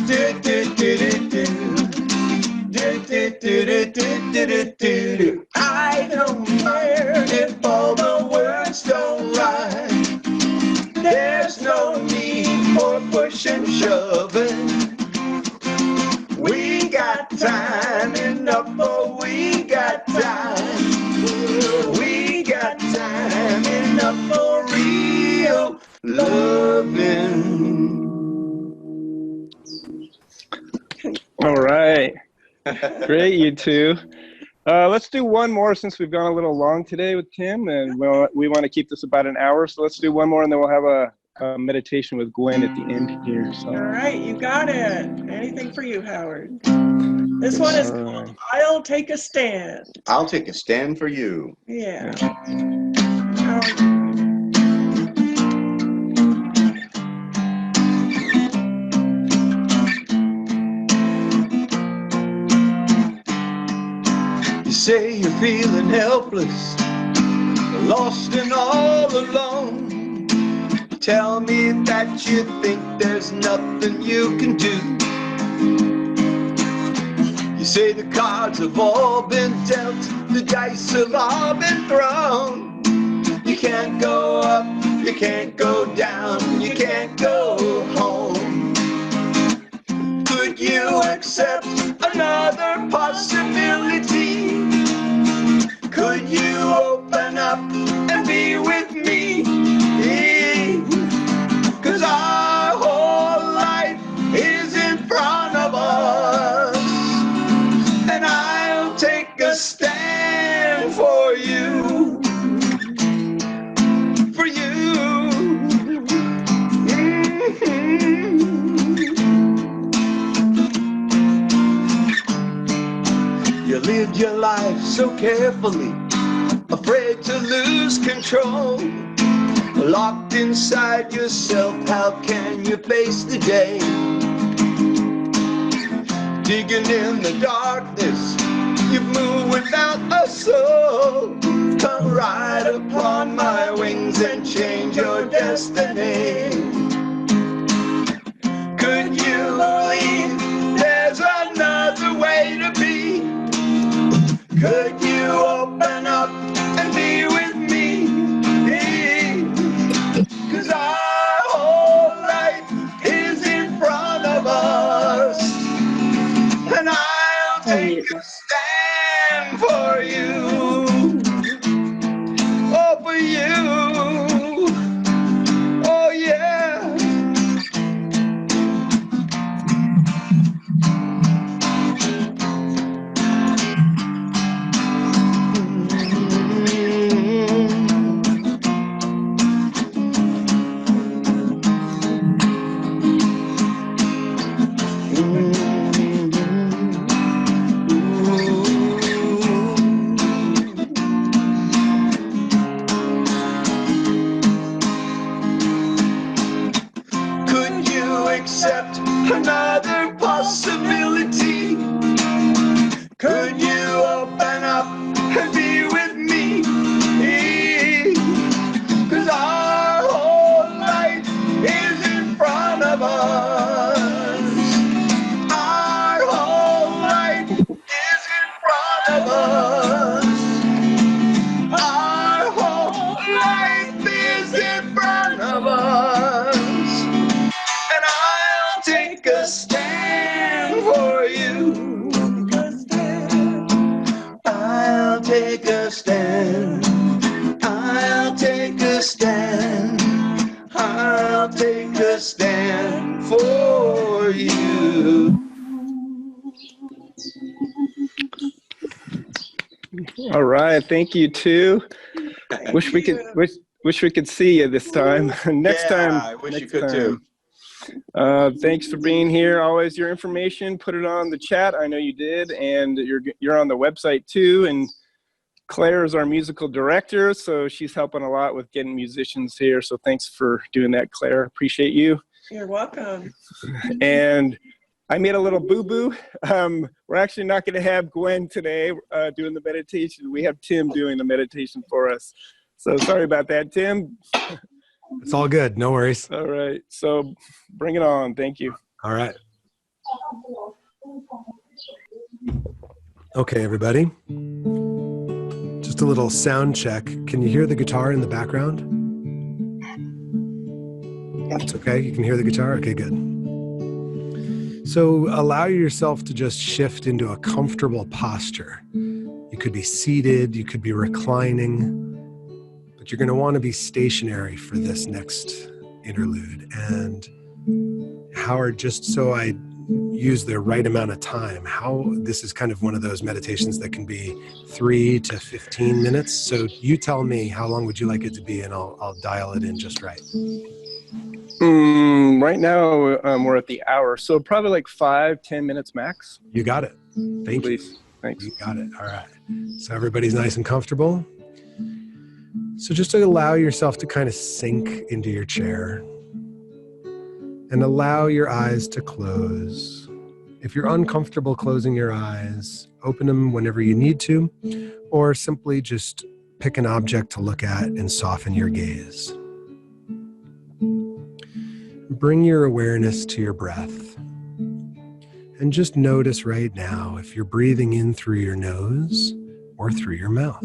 S3: Do, do, do, do, do. Do, do, do, do, do, do, do, do. I don't care if all the words don't rhyme. There's no need for push and shoving. We got time enough, oh, we got time. We got time enough for real loving.
S2: All right. Great, you two. Let's do one more since we've gone a little long today with Tim, and we want to keep this about an hour. So let's do one more, and then we'll have a meditation with Gwen at the end here. So.
S4: All right, you got it. Anything for you, Howard. This one is called I'll Take a Stand.
S3: I'll take a stand for you.
S4: Yeah.
S3: You say you're feeling helpless, lost and all alone. Tell me that you think there's nothing you can do. You say the cards have all been dealt, the dice have all been thrown. You can't go up, you can't go down, you can't go home. Could you accept another possibility? Could you open up and be with me? 'Cause our whole life is in front of us, and I'll take a stand for you. For you. You lived your life so carefully, afraid to lose control. Locked inside yourself, how can you face the day? Digging in the darkness, you move without a soul. Come ride upon my wings and change your destiny. Could you believe there's another way to be? Could you open up and be with me? 'Cause our whole life is in front of us, and I'll take a stand for you. Oh, for you. Oh, yeah. accept another possibility? Could you open up and be with me? 'Cause our whole life is in front of us. Our whole life is in front of us. Our whole life is in front of us. And I'll take a stand for you. I'll take a stand. I'll take a stand. I'll take a stand for you.
S2: All right, thank you too.
S4: Thank
S2: Wish we could
S4: you.
S2: wish we could see you this time. next
S3: Yeah,
S2: time.
S3: I wish you
S2: next
S3: could
S2: time.
S3: too.
S2: Thanks for being here. Always your information, put it on the chat. I know you did, and you're on the website too. And Claire is our musical director, so she's helping a lot with getting musicians here. So thanks for doing that, Claire. Appreciate you.
S4: You're welcome.
S2: And I made a little boo-boo. We're actually not going to have Gwen today doing the meditation. We have Tim doing the meditation for us. So sorry about that, Tim.
S6: It's all good. No worries.
S2: All right. So bring it on. Thank you.
S6: All right. Okay, everybody. Just a little sound check. Can you hear the guitar in the background? It's okay. You can hear the guitar? Okay, good. So allow yourself to just shift into a comfortable posture. You could be seated, you could be reclining, but you're going to want to be stationary for this next interlude. And Howard, just so I use the right amount of time, this is kind of one of those meditations that can be 3 to 15 minutes. So you tell me, how long would you like it to be, and I'll dial it in just right.
S2: Right now, we're at the hour, so probably like 5-10 minutes max.
S6: You got it. Thank you.
S2: Thanks.
S6: You got it. All right. So everybody's nice and comfortable. So just to allow yourself to kind of sink into your chair and allow your eyes to close. If you're uncomfortable closing your eyes, open them whenever you need to, or simply just pick an object to look at and soften your gaze. Bring your awareness to your breath and just notice right now if you're breathing in through your nose or through your mouth.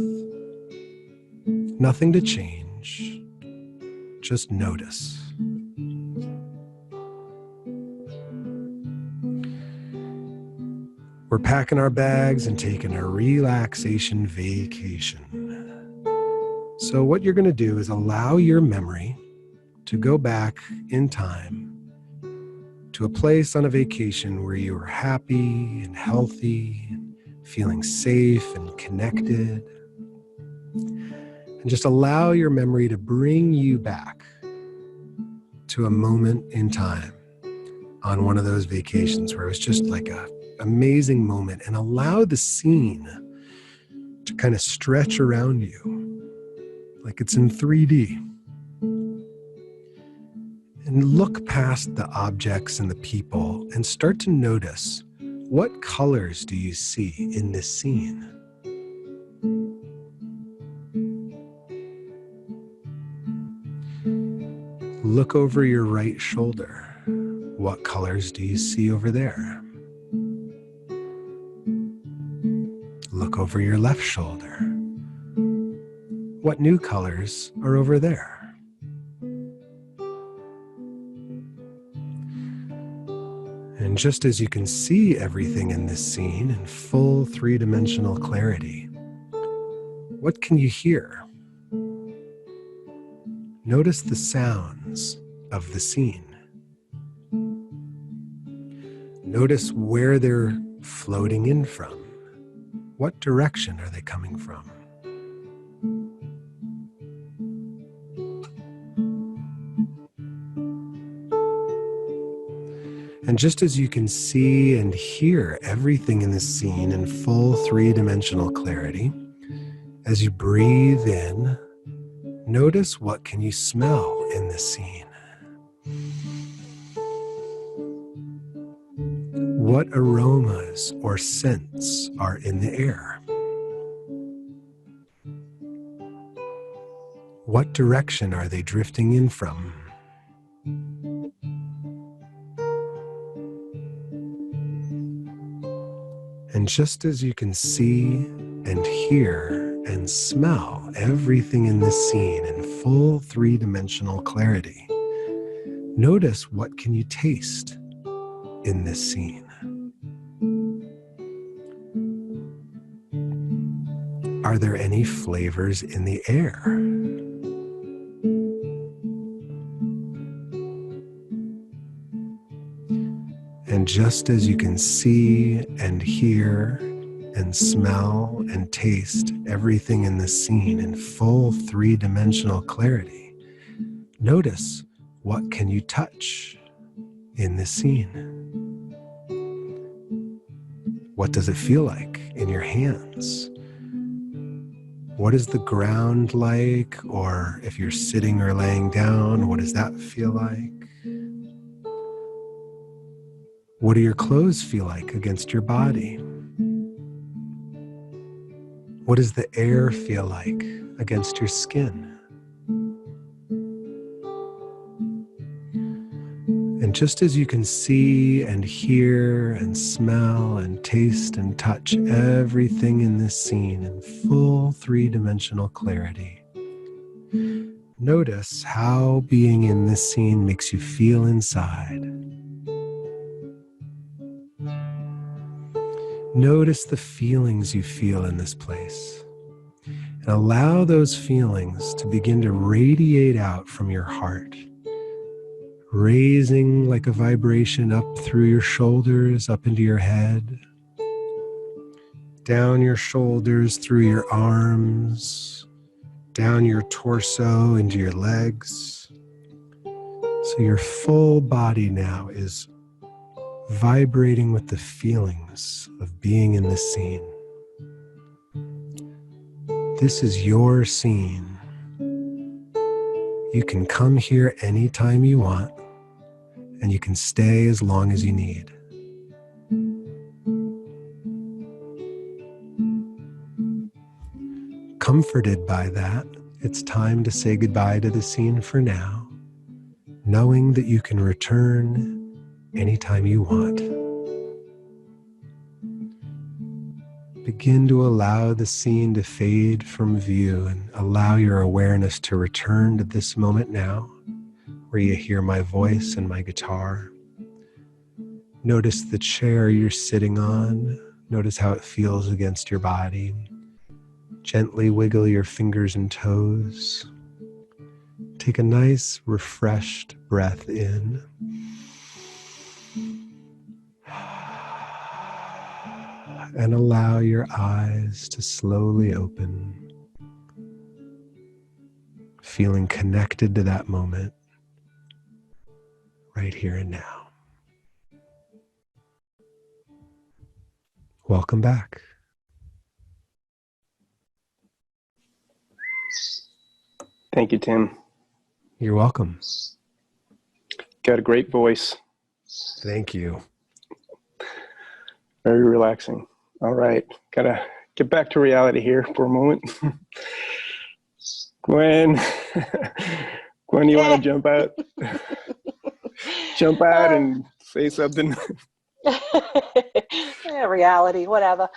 S6: Nothing to change, just notice. We're packing our bags and taking a relaxation vacation. So what you're going to do is allow your memory to go back in time to a place on a vacation where you were happy and healthy, feeling safe and connected. And just allow your memory to bring you back to a moment in time on one of those vacations where it was just like an amazing moment, and allow the scene to kind of stretch around you like it's in 3D. And look past the objects and the people and start to notice, what colors do you see in this scene? Look over your right shoulder. What colors do you see over there? Look over your left shoulder. What new colors are over there? And just as you can see everything in this scene in full 3-dimensional clarity, what can you hear? Notice the sounds of the scene. Notice where they're floating in from. What direction are they coming from? And just as you can see and hear everything in this scene in full 3-dimensional clarity, as you breathe in, notice what can you smell in this scene. what aromas or scents are in the air? What direction are they drifting in from? And just as you can see and hear and smell everything in this scene in full three-dimensional clarity, notice what can you taste in this scene. Are there any flavors in the air? And just as you can see and hear and smell and taste everything in the scene in full three-dimensional clarity, notice what can you touch in this scene. What does it feel like in your hands? What is the ground like? Or if you're sitting or laying down, what does that feel like? What do your clothes feel like against your body? What does the air feel like against your skin? And just as you can see and hear and smell and taste and touch everything in this scene in full three-dimensional clarity, notice how being in this scene makes you feel inside. Notice the feelings you feel in this place, and allow those feelings to begin to radiate out from your heart, raising like a vibration up through your shoulders, up into your head, down your shoulders, through your arms, down your torso, into your legs. So your full body now is vibrating with the feelings of being in this scene. This is your scene. You can come here anytime you want, and you can stay as long as you need. Comforted by that, it's time to say goodbye to the scene for now, knowing that you can return anytime you want. Begin to allow the scene to fade from view and allow your awareness to return to this moment now, where you hear my voice and my guitar. Notice the chair you're sitting on. Notice how it feels against your body. Gently wiggle your fingers and toes. Take a nice, refreshed breath in. And allow your eyes to slowly open, feeling connected to that moment, right here and now. Welcome back.
S2: Thank you, Tim.
S6: You're welcome.
S2: Got a great voice.
S6: Thank you.
S2: Very relaxing. All right, gotta get back to reality here for a moment. Gwen, Gwen, you want to jump out? Jump out and say something.
S7: Yeah, reality, whatever.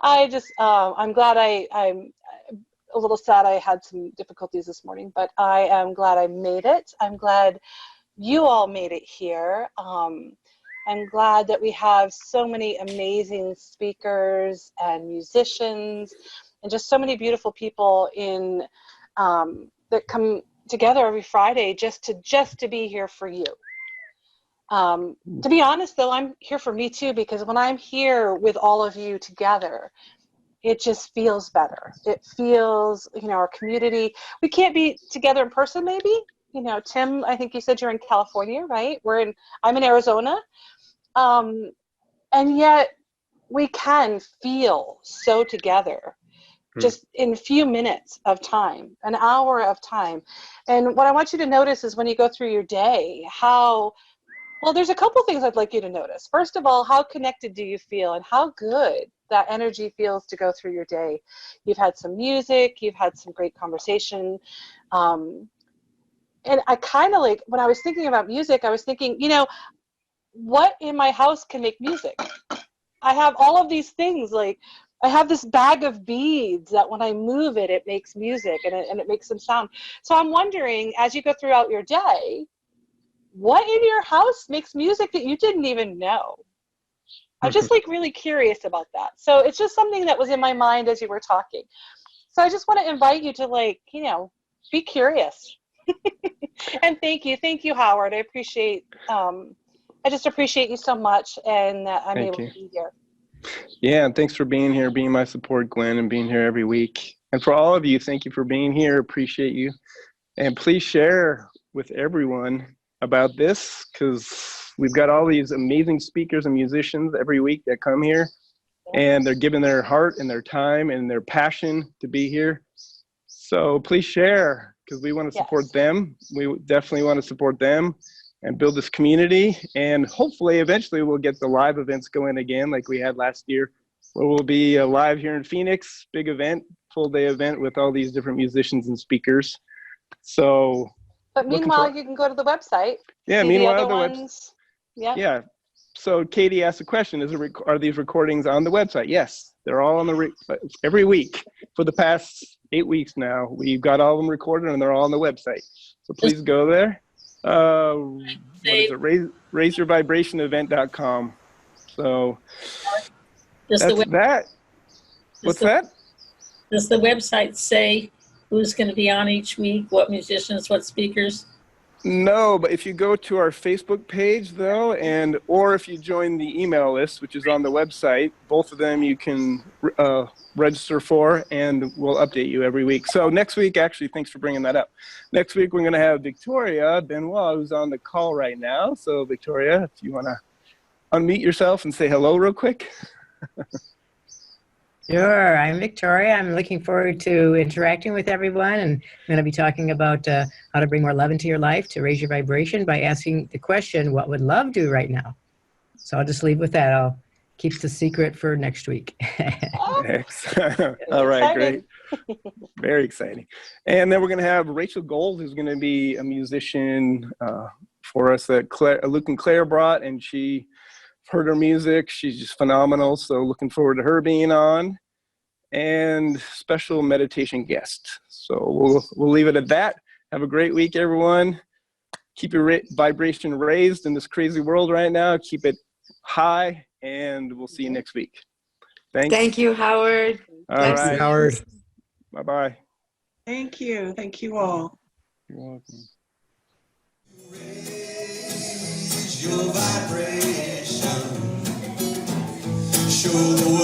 S7: I just, I'm glad I'm a little sad I had some difficulties this morning, but I am glad I made it. I'm glad you all made it here. I'm glad that we have so many amazing speakers and musicians and just so many beautiful people in that come together every Friday just to be here for you. To be honest, though, I'm here for me too, because when I'm here with all of you together, it just feels better. It feels, our community. We can't be together in person, maybe. Tim, I think you said you're in California, right? I'm in Arizona. And yet we can feel so together just in a few minutes of time, an hour of time. And what I want you to notice is when you go through your day, how Well, there's a couple things I'd like you to notice. First of all, how connected do you feel and how good that energy feels to go through your day? You've had some music, you've had some great conversation. And I kind of like, when I was thinking about music, I was thinking, you know, what in my house can make music? I have all of these things, like I have this bag of beads that when I move it, it makes music and it makes some sound. So I'm wondering, as you go throughout your day, what in your house makes music that you didn't even know? I'm just like really curious about that. So it's just something that was in my mind as you were talking. So I just want to invite you to, like, you know, be curious. And thank you, Howard. I appreciate, I just appreciate you so much, and that I'm able to be here.
S2: Yeah, and thanks for being here, being my support, Glenn, and being here every week. And for all of you, thank you for being here. Appreciate you. And please share with everyone about this, because we've got all these amazing speakers and musicians every week that come here, and they're giving their heart and their time and their passion to be here. So please share, because we want to support them. We definitely want to support them and build this community. And hopefully, eventually, we'll get the live events going again like we had last year, where we'll be live here in Phoenix, big event, full day event with all these different musicians and speakers. So,
S7: but meanwhile, you can go to the website.
S2: Yeah,
S7: see
S2: meanwhile,
S7: the other ones. Yeah.
S2: Yeah. So Katie asked the question, are these recordings on the website? Yes, they're all on the every week for the past 8 weeks now. We've got all of them recorded and they're all on the website. So please go there. What is it? RaiseYourVibrationEvent.com. So that's that. What's that?
S8: Does the website say who's going to be on each week, what musicians, what speakers?
S2: No, but if you go to our Facebook page, though, or if you join the email list, which is on the website, both of them you can register for, and we'll update you every week. So next week, actually, thanks for bringing that up. Next week, we're going to have Victoria Benoit, who's on the call right now. So Victoria, if you want to unmute yourself and say hello real quick.
S11: Sure, I'm Victoria. I'm looking forward to interacting with everyone, and I'm going to be talking about how to bring more love into your life, to raise your vibration by asking the question, what would love do right now? So I'll just leave with that. I'll keep the secret for next week.
S2: All right, great. Very exciting. And then we're going to have Rachel Gold, who's going to be a musician for us that Luke and Claire brought, and she heard her music. She's just phenomenal. So looking forward to her being on, and special meditation guest. So we'll leave it at that. Have a great week, everyone. Keep your vibration raised in this crazy world right now. Keep it high, and we'll see you next week. Thanks.
S12: Thank you, Howard.
S2: All right.
S6: Howard.
S2: Bye-bye.
S4: Thank you. Thank you all.
S2: You're welcome.
S1: Raise your vibration. Show the world